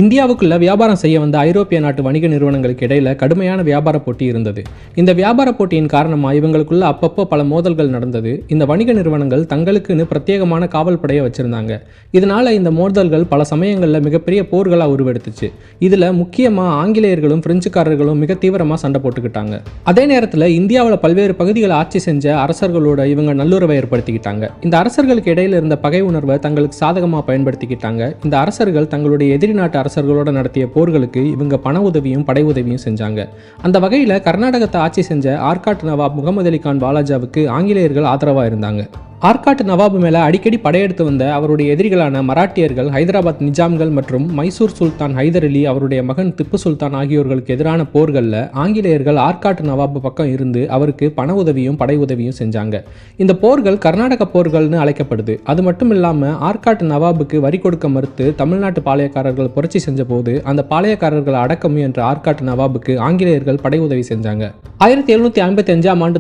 இந்தியாவுக்குள்ள வியாபாரம் செய்ய வந்த ஐரோப்பிய நாட்டு வணிக நிறுவனங்களுக்கு இடையில கடுமையான வியாபார போட்டி இருந்தது. இந்த வியாபார போட்டியின் காரணமா இவங்களுக்குள்ள அப்பப்போ பல மோதல்கள் நடந்தது. இந்த வணிக நிறுவனங்கள் தங்களுக்குன்னு பிரத்யேகமான காவல் படையை வச்சிருந்தாங்க. இதனால இந்த மோதல்கள் பல சமயங்கள்ல மிகப்பெரிய போர்களா உருவெடுத்துச்சு. இதுல முக்கியமா ஆங்கிலேயர்களும் பிரெஞ்சுக்காரர்களும் மிக தீவிரமா சண்டை போட்டுக்கிட்டாங்க. அதே நேரத்தில் இந்தியாவில் பல்வேறு பகுதிகளை ஆட்சி செஞ்ச அரசர்களோட இவங்க நல்லுறவை ஏற்படுத்திக்கிட்டாங்க. இந்த அரசர்களுக்கு இடையில இருந்த பகை உணர்வை தங்களுக்கு சாதகமாக பயன்படுத்திக்கிட்டாங்க. இந்த அரசர்கள் தங்களுடைய எதிரி நாட்டு அரசர்களோட நடத்திய போர்களுக்கு இவங்க பண உதவியும் படை உதவியும் செஞ்சாங்க. அந்த வகையில் கர்நாடகத்தை ஆட்சி செஞ்ச ஆர்காட் நவாப் முகமது அலி கான் வாலாஜாவுக்கு ஆங்கிலேயர்கள் ஆதரவாக இருந்தாங்க. ஆர்காட் நவாப் மேலே அடிக்கடி படையெடுத்து வந்த அவருடைய எதிரிகளான மராட்டியர்கள், ஹைதராபாத் நிஜாம்கள் மற்றும் மைசூர் சுல்தான் ஹைதர் அலி அவருடைய மகன் திப்பு சுல்தான் ஆகியோர்களுக்கு எதிரான போர்களில் ஆங்கிலேயர்கள் ஆர்காட் நவாப் பக்கம் இருந்து அவருக்கு பண உதவியும் படை உதவியும் செஞ்சாங்க. இந்த போர்கள் கர்நாடக போர்கள்னு அழைக்கப்படுது. அது மட்டும் இல்லாமல் ஆர்காட் நவாபுக்கு வரி கொடுக்க மறுத்து தமிழ்நாட்டு பாளையக்காரர்கள் புரட்சி செஞ்ச போது அந்த பாளையக்காரர்களை அடக்க முயன்ற ஆர்காட் நவாபுக்கு ஆங்கிலேயர்கள் படை உதவி செஞ்சாங்க. 1755ஆம் ஆண்டு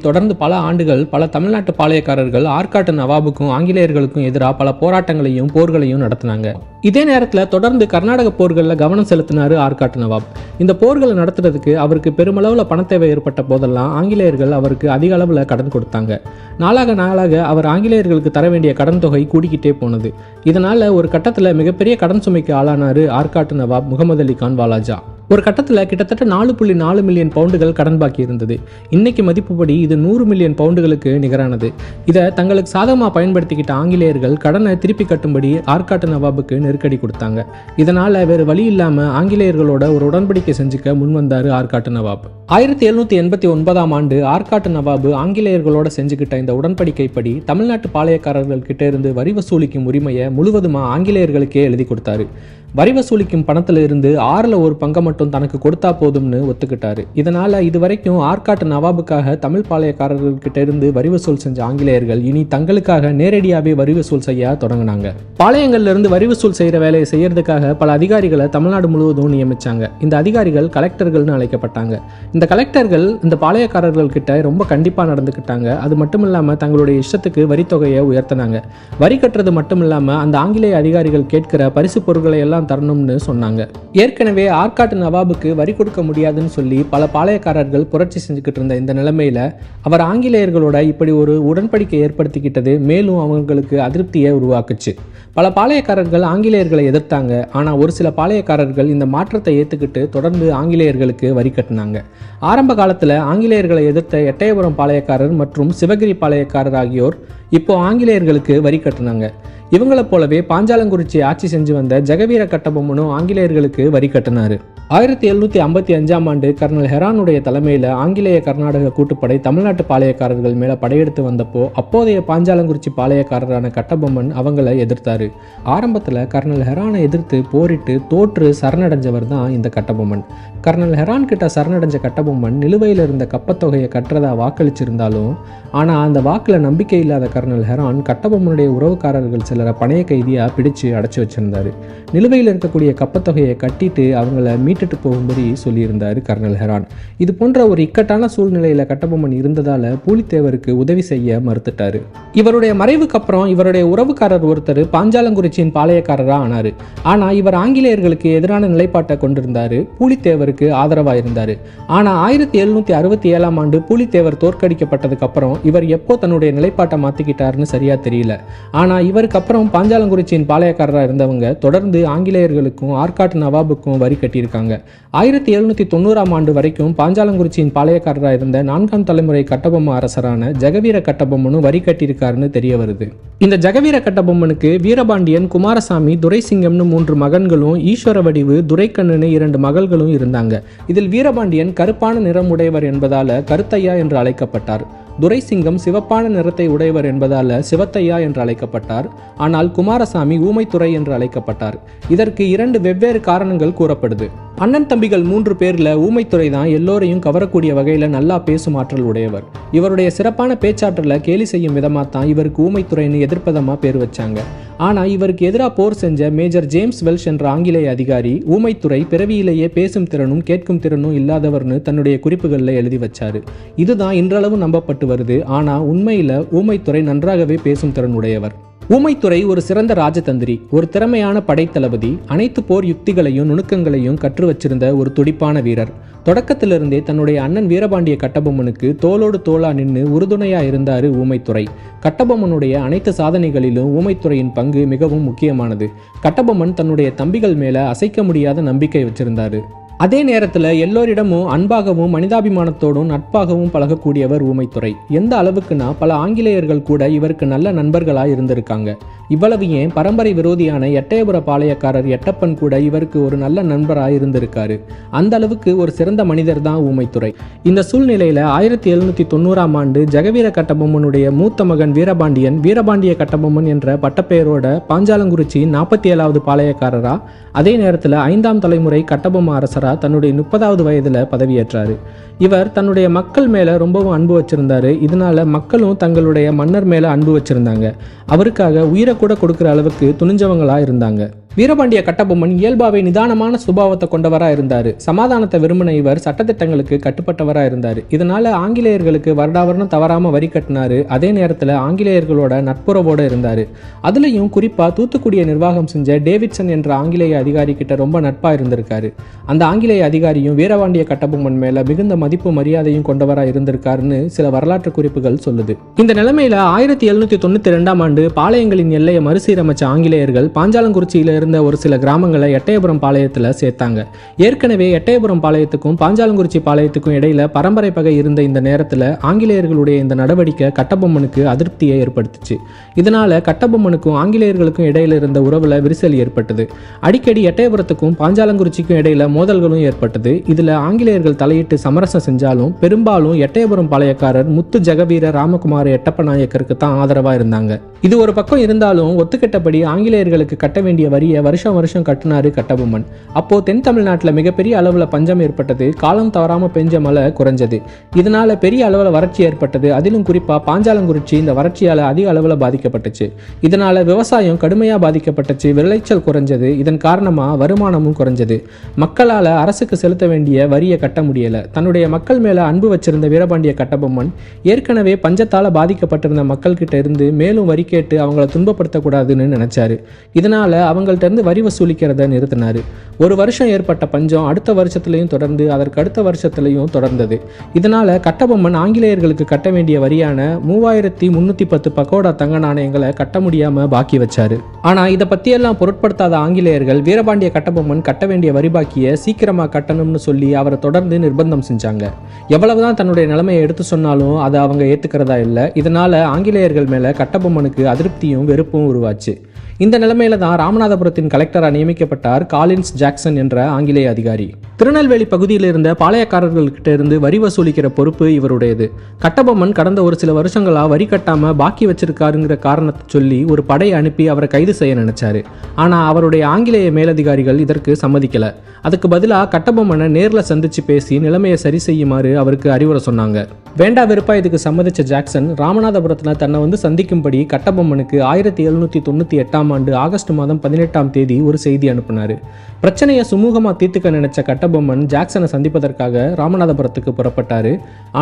தொடர்ந்து பல ஆண்டுகள் பல தமிழ்நாட்டு பாளையக்காரர்கள் ஆர்காட் நவாபுக்கும் ஆங்கிலேயர்களுக்கும் எதிராக பல போராட்டங்களையும் போர்களையும் நடத்தினாங்க. இதே நேரத்தில் தொடர்ந்து கர்நாடக போர்களில் கவனம் செலுத்தினார் ஆர்காட் நவாப். இந்த போர்களை நடத்துறதுக்கு அவருக்கு பெருமளவில் பணத்தேவை ஏற்பட்ட போதெல்லாம் ஆங்கிலேயர்கள் அவருக்கு அதிக அளவில் கடன் கொடுத்தாங்க. நாளாக அவர் ஆங்கிலேயர்களுக்கு தர வேண்டிய கடன் தொகை கூடிக்கிட்டே போனது. இதனால ஒரு கட்டத்தில் மிகப்பெரிய கடன் சுமைக்கு ஆளானார் ஆர்காட் நவாப் முகமது அலி கான் வாலாஜா. ஒரு கட்டத்தில் கிட்டத்தட்ட 4.4 மில்லியன் பவுண்டுகள் கடன் பாக்கி இருந்தது. இன்னைக்கு மதிப்புப்படி இது 100 மில்லியன் பவுண்டுகளுக்கு நிகரானது. இதை தங்களுக்கு சாதகமாக பயன்படுத்திக்கிட்ட ஆங்கிலேயர்கள் கடனை திருப்பி கட்டும்படி ஆர்காட் நவாபுக்கு நெருக்கடி கொடுத்தாங்க. இதனால வேறு வழி இல்லாமல் ஆங்கிலேயர்களோட ஒரு உடன்படிக்கை செஞ்சுக்க முன்வந்தார் ஆர்காட் நவாப். 1789ஆம் ஆண்டு ஆர்காட் நவாப் ஆங்கிலேயர்களோட செஞ்சுக்கிட்ட இந்த உடன்படிக்கைப்படி தமிழ்நாட்டு பாளையக்காரர்கள் கிட்ட இருந்து வரி வசூலிக்கும் உரிமையை முழுவதுமாக ஆங்கிலேயர்களுக்கே எழுதி கொடுத்தாரு. வரி வசூலிக்கும் பணத்துல இருந்து 6ல் 1 பங்கை மட்டும் தனக்கு கொடுத்தா போதும்னு ஒத்துக்கிட்டாரு. இதனால இதுவரைக்கும் ஆர்காட் நவாபுக்காக தமிழ் பாளையக்காரர்கள் கிட்ட இருந்து வரி வசூல் செஞ்ச ஆங்கிலேயர்கள் இனி தங்களுக்காக நேரடியாகவே வரி வசூல் செய்ய தொடங்கினாங்க. பாளையங்கள்ல இருந்து வரி வசூல் செய்யற வேலையை செய்யறதுக்காக பல அதிகாரிகளை தமிழ்நாடு முழுவதும் நியமிச்சாங்க. இந்த அதிகாரிகள் கலெக்டர்கள்னு அழைக்கப்பட்டாங்க. இந்த கலெக்டர்கள் இந்த பாளையக்காரர்கள் கிட்ட ரொம்ப கண்டிப்பா நடந்துக்கிட்டாங்க. அது மட்டும் இல்லாம தங்களுடைய இஷ்டத்துக்கு வரி தொகையை உயர்த்தினாங்க. வரி கட்டுறது மட்டும் இல்லாம அந்த ஆங்கிலேய அதிகாரிகள் கேட்கிற பரிசு பொருட்களை எல்லாம் தரணும்னு சொன்னாங்க. ஏற்கனவே ஆர்காட் நவாபுக்கு வரி கொடுக்க முடியாதுன்னு சொல்லி பல பாளையக்காரர்கள் புரட்சி செஞ்சுக்கிட்டு இருந்த இந்த நிலைமையில அவர் ஆங்கிலேயர்களோட இப்படி ஒரு உடன்படிக்கை ஏற்படுத்திக்கிட்டது மேலும் அவங்களுக்கு அதிருப்தியை உருவாக்குச்சு. பல பாளையக்காரர்கள் ஆங்கிலேயர்களை எதிர்த்தாங்க. ஆனா ஒரு சில பாளையக்காரர்கள் இந்த மாற்றத்தை ஏத்துக்கிட்டு தொடர்ந்து ஆங்கிலேயர்களுக்கு வரி கட்டினாங்க. ஆரம்ப காலத்துல ஆங்கிலேயர்களை எதிர்த்த எட்டயபுரம் பாளையக்காரர் மற்றும் சிவகிரி பாளையக்காரர் ஆகியோர் இப்போ ஆங்கிலேயர்களுக்கு வரி கட்டினாங்க. இவங்களை போலவே பாஞ்சாலங்குறிச்சியை ஆட்சி செஞ்சு வந்த ஜெகவீர கட்டபொம்மனும் ஆங்கிலேயர்களுக்கு வரி கட்டினாரு. 1755ஆம் ஆண்டு கர்னல் ஹெரானுடைய தலைமையில் ஆங்கிலேய கர்நாடக கூட்டுப்படை தமிழ்நாட்டு பாளையக்காரர்கள் மேலே படையெடுத்து வந்தப்போ அப்போதைய பாஞ்சாலங்குறிச்சி பாளையக்காரரான கட்டபொம்மன் அவங்களை எதிர்த்தாரு. ஆரம்பத்தில் கர்னல் ஹெரானை எதிர்த்து போரிட்டு தோற்று சரணடைஞ்சவர் தான் இந்த கட்டபொம்மன். கர்னல் ஹெரான் கிட்ட சரணடைஞ்ச கட்டபொம்மன் நிலுவையில் இருந்த கப்பத்தொகையை கட்டுறதா வாக்களிச்சிருந்தாலும் ஆனால் அந்த வாக்கில் நம்பிக்கை இல்லாத கர்னல் ஹெரான் கட்டபொம்மனுடைய உறவுக்காரர்கள் சிலரை பணைய கைதியாக பிடிச்சு அடைச்சி வச்சிருந்தாரு. நிலுவையில் இருக்கக்கூடிய கப்பத்தொகையை கட்டிட்டு அவங்கள மீட்டுட்டு போகும்படி சொல்லியிருந்தார் கர்னல் ஹெரான். இது போன்ற ஒரு இக்கட்டான சூழ்நிலையில் கட்டபொம்மன் இருந்ததால பூலித்தேவருக்கு உதவி செய்ய மறுத்துட்டாரு. இவருடைய மறைவுக்கு அப்புறம் இவருடைய உறவுக்காரர் ஒருத்தர் பாஞ்சாலங்குறிச்சியின் பாளையக்காரராக ஆனாரு. ஆனால் இவர் ஆங்கிலேயர்களுக்கு எதிரான நிலைப்பாட்டை கொண்டிருந்தாரு. பூலித்தேவருக்கு ஆதரவாக இருந்தார். ஆனால் 1767ஆம் ஆண்டு பூலித்தேவர் தோற்கடிக்கப்பட்டதுக்கு அப்புறம் இவர் எப்போ தன்னுடைய நிலைப்பாட்டை மாற்றிக்கிட்டாருன்னு சரியா தெரியல. ஆனால் இவருக்கு அப்புறம் பாஞ்சாலங்குறிச்சியின் பாளையக்காரராக இருந்தவங்க தொடர்ந்து ஆங்கிலேயர்களுக்கும் ஆர்காட் நவாபுக்கும் வரி கட்டியிருக்காங்க. 1790ஆம் ஆண்டு வரைக்கும் பாஞ்சாலங்குறிச்சியின் பாளையக்காரராக இருந்த 4ஆம் தலைமுறை கட்டபொம்ம அரசரான ஜெகவீர கட்டபொம்மனும் வரி கட்டியிருக்காருன்னு தெரிய வருது. இந்த ஜெகவீர கட்டபொம்மனுக்கு வீரபாண்டியன், குமாரசாமி, துரைசிங்கம்னு 3 மகன்களும் ஈஸ்வரவடிவு, துரைக்கண்ணுன்னு 2 மகள்களும் இருந்தாங்க. இதில் வீரபாண்டியன் கருப்பான நிறம் உடையவர் என்பதால கருத்தையா என்று அழைக்கப்பட்டார். துரைசிங்கம் சிவப்பான நிறத்தை உடையவர் என்பதால சிவத்தையா என்று அழைக்கப்பட்டார். ஆனால் குமாரசாமி ஊமைத்துறை என்று அழைக்கப்பட்டார். இதற்கு 2 வெவ்வேறு காரணங்கள் கூறப்படுது. அண்ணன் தம்பிகள் 3 பேர்ல ஊமைத்துறை தான் எல்லோரையும் கவரக்கூடிய வகையில நல்லா பேசும் ஆற்றல் உடையவர். இவருடைய சிறப்பான பேச்சாற்றலை கேலி செய்யும் விதமா தான் இவருக்கு ஊமைத்துறைன்னு எதிர்ப்பதமா பேர் வச்சாங்க. ஆனா இவருக்கு எதிராக போர் செஞ்ச மேஜர் ஜேம்ஸ் வெல்ஷ் என்ற ஆங்கிலேய அதிகாரி ஊமைத்துறை பிறவியிலேயே பேசும் திறனும் கேட்கும் திறனும் இல்லாதவர்னு தன்னுடைய குறிப்புகளில் எழுதி வச்சாரு. இதுதான் இன்றளவு நம்பப்பட்டு வருது. ஆனா உண்மையில ஊமைத்துறை நன்றாகவே பேசும் திறன் உடையவர். ஊமைத்துரை ஒரு சிறந்த ராஜதந்திரி, ஒரு திறமையான படைத்தளபதி, அனைத்து போர் யுக்திகளையும் நுணுக்கங்களையும் கற்று வச்சிருந்த ஒரு துடிப்பான வீரர். தொடக்கத்திலிருந்தே தன்னுடைய அண்ணன் வீரபாண்டிய கட்டபொம்மனுக்கு தோளோடு தோளா நின்று உறுதுணையா இருந்தாரு ஊமைத்துரை. கட்டபொம்மனுடைய அனைத்து சாதனைகளிலும் ஊமைத்துறையின் பங்கு மிகவும் முக்கியமானது. கட்டபொம்மன் தன்னுடைய தம்பிகள் மேல அசைக்க முடியாத நம்பிக்கை வச்சிருந்தாரு. அதே நேரத்தில் எல்லோரிடமும் அன்பாகவும் மனிதாபிமானத்தோடும் நட்பாகவும் பழகக்கூடியவர் ஊமைத்துரை. எந்த அளவுக்குன்னா பல ஆங்கிலேயர்கள் கூட இவருக்கு நல்ல நண்பர்களாக இருந்திருக்காங்க. இவ்வளவு ஏன் பரம்பரை விரோதியான எட்டயபுர பாளையக்காரர் எட்டப்பன் கூட இவருக்கு ஒரு நல்ல நண்பராக இருந்திருக்காரு. அந்த அளவுக்கு ஒரு சிறந்த மனிதர் தான் ஊமைத்துரை. இந்த சூழ்நிலையில் 1790ஆம் ஆண்டு ஜெகவீர கட்டபொம்மனுடைய மூத்த மகன் வீரபாண்டியன் வீரபாண்டிய கட்டபொம்மன் என்ற பட்டப்பெயரோட பாஞ்சாலங்குறிச்சி 47வது பாளையக்காரரா, அதே நேரத்தில் 5ஆம் தலைமுறை கட்டபொம்ம அரசரா தன்னுடைய 30வது வயதில் பதவியேற்றாரு. இவர் தன்னுடைய மக்கள் மேல ரொம்பவும் அன்பு வச்சிருந்தாரு. இதனால மக்களும் தங்களுடைய மன்னர் மேல அன்பு வச்சிருந்தாங்க. அவருக்காக உயிரை கூட கொடுக்கிற அளவுக்கு துணிஞ்சவங்களா இருந்தாங்க. வீரபாண்டிய கட்டபொம்மன் இயல்பாவே நிதானமான சுபாவத்தை கொண்டவராக இருந்தார். சமாதானத்தை விரும்பின இவர் சட்டத்திட்டங்களுக்கு கட்டுப்பட்டவராக இருந்தார். இதனால ஆங்கிலேயர்களுக்கு வருடாவரணம் தவறாமல் வரி கட்டினாரு. அதே நேரத்தில் ஆங்கிலேயர்களோட நட்புறவோடு இருந்தார். அதுலேயும் குறிப்பாக தூத்துக்குடியை நிர்வாகம் செஞ்ச டேவிட்சன் என்ற ஆங்கிலேய அதிகாரி கிட்ட ரொம்ப நட்பாக இருந்திருக்காரு. அந்த ஆங்கிலேய அதிகாரியும் வீரபாண்டிய கட்டபொம்மன் மேல மிகுந்த மதிப்பு மரியாதையும் கொண்டவராக இருந்திருக்காருன்னு சில வரலாற்று குறிப்புகள் சொல்லுது. இந்த நிலைமையில 1792ஆம் ஆண்டு பாளையங்களின் எல்லையை மறுசீரமைச்ச ஆங்கிலேயர்கள் பாஞ்சாலங்குறிச்சியில இருந்த ஒரு சில கிராமங்களை எட்டயபுரம் பாளையத்தில் சேர்த்தாங்க. ஏற்கனவே எட்டயபுரம் பாளையத்துக்கும் பாஞ்சாலங்குறிச்சி பாளையத்துக்கும் இடையில பரம்பரை பகை இருந்த இந்த நேரத்தில் ஆங்கிலேயர்களுடைய இந்த நடவடிக்கை கட்டபொம்மனுக்கு அதிருப்தியை ஏற்படுத்துச்சு. இதனால கட்டபொம்மனுக்கும் ஆங்கிலேயர்களுக்கும் இடையில இருந்த உறவுல விரிசல் ஏற்பட்டது. அடிக்கடி எட்டயபுரத்துக்கும் பாஞ்சாலங்குறிச்சிக்கும் இடையில மோதல்களும் ஏற்பட்டது. இதுல ஆங்கிலேயர்கள் தலையிட்டு சமரசம் செஞ்சாலும் பெரும்பாலும் எட்டயபுரம் பாளையக்காரர் முத்து ஜெகவீர ராமகுமார எட்டப்ப நாயக்கருக்கு தான் ஆதரவா இருந்தாங்க. இது ஒரு பக்கம் இருந்தாலும் ஒத்துக்கிட்டபடி ஆங்கிலேயர்களுக்கு கட்ட வேண்டிய வரியை வருஷம் வருஷம் கட்டினாரு கட்டபொம்மன். அப்போ தென் தமிழ்நாட்டில் மிகப்பெரிய அளவில் பஞ்சம் ஏற்பட்டது. காலம் தவறாமல் பெஞ்ச மழை குறைஞ்சது. இதனால பெரிய அளவில் வறட்சி ஏற்பட்டது. அதிலும் குறிப்பா பாஞ்சாலங்குறிச்சி இந்த வறட்சியால அதிக அளவில் பாதிக்கப்பட்டுச்சு. இதனால விவசாயம் கடுமையா பாதிக்கப்பட்டுச்சு. விளைச்சல் குறைஞ்சது. இதன் காரணமா வருமானமும் குறைஞ்சது. மக்களால் அரசுக்கு செலுத்த வேண்டிய வரியை கட்ட முடியல. தன்னுடைய மக்கள் மேல அன்பு வச்சிருந்த வீரபாண்டிய கட்டபொம்மன் ஏற்கனவே பஞ்சத்தால பாதிக்கப்பட்டிருந்த மக்கள் கிட்ட இருந்து மேலும் வரி கேட்டு அவங்கள துன்பப்படுத்தக்கூடாதுன்னு நினைச்சாரு. இதனால அவங்கள்ட்ட இருந்து வரி வசூலிக்கிறத நிறுத்தினாரு. ஒரு வருஷம் ஏற்பட்ட பஞ்சம் அடுத்த வருஷத்துலையும் தொடர்ந்து அதற்கு அடுத்த வருஷத்துலையும் தொடர்ந்தது. இதனால கட்டபொம்மன் ஆங்கிலேயர்களுக்கு கட்ட வேண்டிய வரியான 3310 பக்கோடா தங்க நாணயங்களை கட்ட முடியாம பாக்கி வச்சாரு. ஆனா இதை பத்தியெல்லாம் பொருட்படுத்தாத ஆங்கிலேயர்கள் வீரபாண்டிய கட்டபொம்மன் கட்ட வேண்டிய வரி பாக்கிய சீக்கிரமா கட்டணும்னு சொல்லி அவரை தொடர்ந்து நிர்பந்தம் செஞ்சாங்க. எவ்வளவுதான் தன்னுடைய நிலைமையை எடுத்து சொன்னாலும் அதை அவங்க ஏத்துக்கிறதா இல்லை. இதனால ஆங்கிலேயர்கள் மேல கட்டபொம்மனுக்கு அதிருப்தியும் வெறுப்பும் உருவாச்சு. இந்த நிலைமையில தான் ராமநாதபுரத்தின் கலெக்டராக நியமிக்கப்பட்டார் காலின்ஸ் ஜாக்சன் என்ற ஆங்கிலேய அதிகாரி. திருநெல்வேலி பகுதியில் இருந்த பாளையக்காரர்கள்கிட்ட இருந்து வரி வசூலிக்கிற பொறுப்பு இவருடையது. கட்டபொம்மன் கடந்த ஒரு சில வருஷங்களா வரி கட்டாம பாக்கி வச்சிருக்காருங்கிற காரணத்தை சொல்லி ஒரு படையை அனுப்பி அவரை கைது செய்ய நினைச்சாரு. ஆனா அவருடைய ஆங்கிலேய மேலதிகாரிகள் இதற்கு சம்மதிக்கல. அதுக்கு பதிலாக கட்டபொம்மனை நேரில் சந்திச்சு பேசி நிலைமையை சரி செய்யுமாறு அவருக்கு அறிவுரை சொன்னாங்க. வேண்டா வெறுப்பா இதுக்கு சம்மதிச்ச ஜாக்சன் ராமநாதபுரத்தில் தன்னை சந்திக்கும்படி கட்டபொம்மனுக்கு 1798ஆம் ஆண்டு ஆகஸ்ட் மாதம் 18ஆம் தேதி ஒரு செய்தி அனுப்பினாரு. பிரச்சனையை சுமூகமாக தீர்த்துக்க நினைச்ச கட்டபொம்மன் ஜாக்சனை சந்திப்பதற்காக ராமநாதபுரத்துக்கு புறப்பட்டாரு.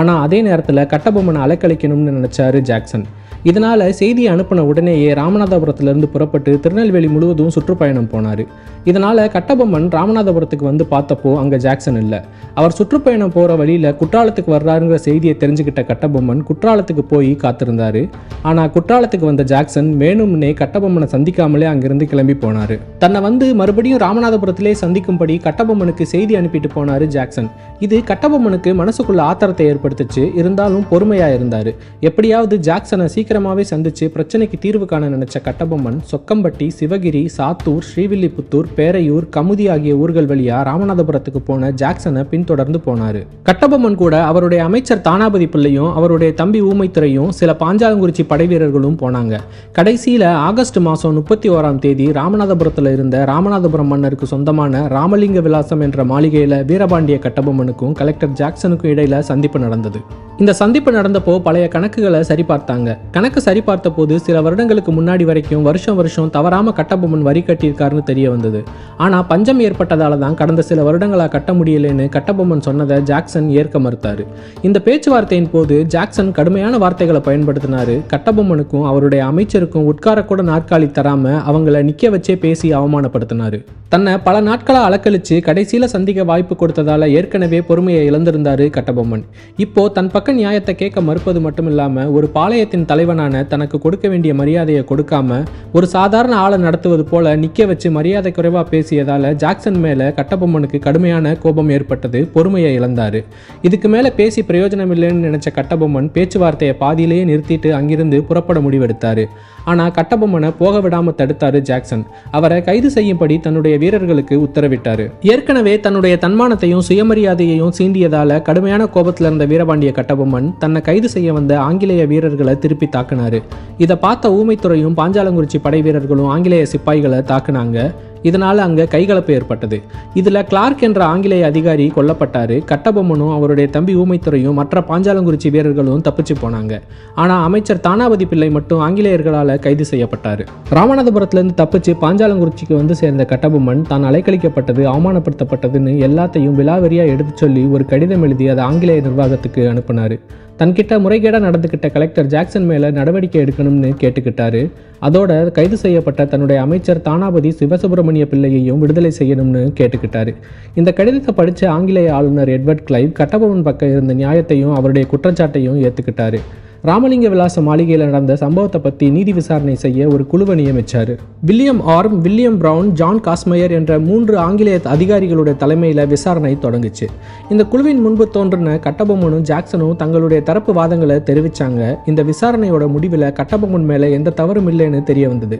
ஆனால் அதே நேரத்தில் கட்டபொம்மனை அலைக்கழிக்கணும்னு நினைச்சாரு ஜாக்சன். இதனால செய்தியை அனுப்பின உடனேயே ராமநாதபுரத்திலிருந்து புறப்பட்டு திருநெல்வேலி முழுவதும் சுற்றுப்பயணம் போனார். இதனால கட்டபொம்மன் ராமநாதபுரத்துக்கு வந்து பார்த்தப்போ அங்கே ஜாக்சன் இல்லை. அவர் சுற்றுப்பயணம் போகிற வழியில் குற்றாலத்துக்கு வர்றாருங்கிற செய்தியை தெரிஞ்சுக்கிட்ட கட்டபொம்மன் குற்றாலத்துக்கு போய் காத்திருந்தாரு. ஆனால் குற்றாலத்துக்கு வந்த ஜாக்சன் வேணும்னே கட்டபொம்மனை சந்திக்காமலே அங்கிருந்து கிளம்பி போனார். தன்னை மறுபடியும் ராமநாதபுரத்திலே சந்திக்கும்படி கட்டபொம்மனுக்கு செய்தி அனுப்பிட்டு போனார் ஜாக்சன். இது கட்டபொம்மனுக்கு மனசுக்குள்ள ஆத்திரத்தை ஏற்படுத்துச்சு. இருந்தாலும் பொறுமையாக இருந்தார். எப்படியாவது ஜாக்சனை சீக்கிரமாகவே சந்திச்சு பிரச்சனைக்கு தீர்வு காண நினைச்ச கட்டபொம்மன் சொக்கம்பட்டி, சிவகிரி, சாத்தூர், ஸ்ரீவில்லிபுத்தூர், பேரையூர், கமுதி ஆகிய ஊர்கள் வழியா ராமநாதபுரத்துக்கு போன ஜாக்சனை பின்தொடர்ந்து போனாரு. கட்டபொம்மன் கூட அவருடைய அமைச்சர் தானாபதி பிள்ளையும் அவருடைய தம்பி ஊமைத்துறையும் சில பாஞ்சாலங்குறிச்சி படை வீரர்களும் போனாங்க. கடைசியில ஆகஸ்ட் மாதம் 31ஆம் தேதி ராமநாதபுரத்தில் இருந்த ராமநாதபுரம் மன்னருக்கு சொந்தமான ராமலிங்க விலாசம் என்ற மாளிகையில வீரபாண்டிய கட்டபொம்மனுக்கும் கலெக்டர் ஜாக்சனுக்கும் இடையில சந்திப்பு நடந்தது. இந்த சந்திப்பு நடந்தப்போ பழைய கணக்குகளை சரிபார்த்தாங்க. கணக்கு சரிபார்த்த போது சில வருடங்களுக்கு முன்னாடி வரைக்கும் வருஷம் தவறாம கட்டபொம்மன் வரி கட்டியிருக்காருன்னு தெரிய வந்தது. ஆனா பஞ்சம் ஏற்பட்டதால தான் கடந்த சில வருடங்களா கட்ட முடியலன்னு கட்டபொம்மன் சொன்னதை ஜாக்சன் ஏற்க மறுத்தாரு. இந்த பேச்சுவார்த்தையின் போது ஜாக்சன் கடுமையான வார்த்தைகளை பயன்படுத்தினாரு. கட்டபொம்மனுக்கும் அவருடைய அமைச்சருக்கும் உட்காரக்கூட நாற்காலி தராம அவங்கள நிக்க வச்சே பேசி அவமானப்படுத்தினாரு. தன்னை பல நாட்களா அலக்கழிச்சு கடைசியில சந்திக்க வாய்ப்பு கொடுத்ததால ஏற்கனவே பொறுமையை இழந்திருந்தாரு கட்டபொம்மன். இப்போ தன் பக்க நியாயத்தை கேட்க மறுப்பது மட்டும் இல்லாம ஒரு பாளையத்தின் தலைவனான தனக்கு கொடுக்க வேண்டிய மரியாதையை கொடுக்காம ஒரு சாதாரண ஆளை நடத்துவது போல நிக்க வச்சு மரியாதை குறைவா பேசியதால ஜாக்சன் மேல கட்டபொம்மனுக்கு கடுமையான கோபம் ஏற்பட்டது. பொறுமையை இழந்தாரு. இதுக்கு மேல பேசி பிரயோஜனம் இல்லைன்னு நினைச்ச கட்டபொம்மன் பேச்சுவார்த்தையை பாதியிலேயே நிறுத்திட்டு அங்கிருந்து புறப்பட முடிவெடுத்தாரு. ஆனா கட்டபொம்மனை போக விடாம தடுத்தாரு ஜாக்சன். அவரை கைது செய்யும்படி தன்னுடைய வீரர்களுக்கு உத்தரவிட்டாரு. ஏற்கனவே தன்னுடைய தன்மானத்தையும் சுயமரியாதையையும் சீண்டியதால கடுமையான கோபத்தில் இருந்த வீரபாண்டிய கட்டபொம்மன் தன்னை கைது செய்ய வந்த ஆங்கிலேய வீரர்களை திருப்பி தாக்குனாரு. இதை பார்த்த ஊமைத்துறையும் பாஞ்சாலங்குறிச்சி படை வீரர்களும் ஆங்கிலேய சிப்பாய்களை தாக்குனாங்க. இதனால அங்க கைகலப்பு ஏற்பட்டது. இதுல கிளார்க் என்ற ஆங்கிலேய அதிகாரி கொல்லப்பட்டாரு. கட்டபொம்மனும் அவருடைய தம்பி ஊமைத்துறையும் மற்ற பாஞ்சாலங்குறிச்சி வீரர்களும் தப்பிச்சு போனாங்க. ஆனா அமைச்சர் தானாபதி பிள்ளை மட்டும் ஆங்கிலேயர்களால கைது செய்யப்பட்டாரு. ராமநாதபுரத்திலிருந்து தப்பிச்சு பாஞ்சாலங்குறிச்சிக்கு வந்து சேர்ந்த கட்டபொம்மன் தான் அலைக்கழிக்கப்பட்டது, அவமானப்படுத்தப்பட்டதுன்னு எல்லாத்தையும் விலாவரியா எடுத்து சொல்லி ஒரு கடிதம் எழுதி அதை ஆங்கிலேய நிர்வாகத்துக்கு அனுப்பினாரு. தன்கிட்ட முறைகேடாக நடந்துக்கிட்ட கலெக்டர் ஜாக்சன் மேலே நடவடிக்கை எடுக்கணும்னு கேட்டுக்கிட்டாரு. அதோட கைது செய்யப்பட்ட தன்னுடைய அமைச்சர் தானாபதி சிவசுப்பிரமணிய பிள்ளையையும் விடுதலை செய்யணும்னு கேட்டுக்கிட்டாரு. இந்த கடிதத்தை படித்த ஆங்கிலேய ஆளுநர் எட்வர்ட் கிளைவ் கட்டபொம்மன் பக்கம் இருந்த நியாயத்தையும் அவருடைய குற்றச்சாட்டையும் ஏற்றுக்கிட்டாரு. ராமலிங்க விலாச மாளிகையில் நடந்த சம்பவத்தை பற்றி நீதி விசாரணை செய்ய ஒரு குழுவை நியமித்தார். வில்லியம் ஆர்ம், வில்லியம் பிரவுன், ஜான் காஸ்மயர் என்ற 3 ஆங்கிலேய அதிகாரிகளுடைய தலைமையில் விசாரணை தொடங்குச்சு. இந்த குழுவின் முன்பு தோன்றின கட்டபொம்மனும் ஜாக்சனும் தங்களுடைய தரப்பு வாதங்களை தெரிவித்தாங்க. இந்த விசாரணையோட முடிவில் கட்டபொம்மன் மேலே எந்த தவறும் இல்லைன்னு தெரிய வந்தது.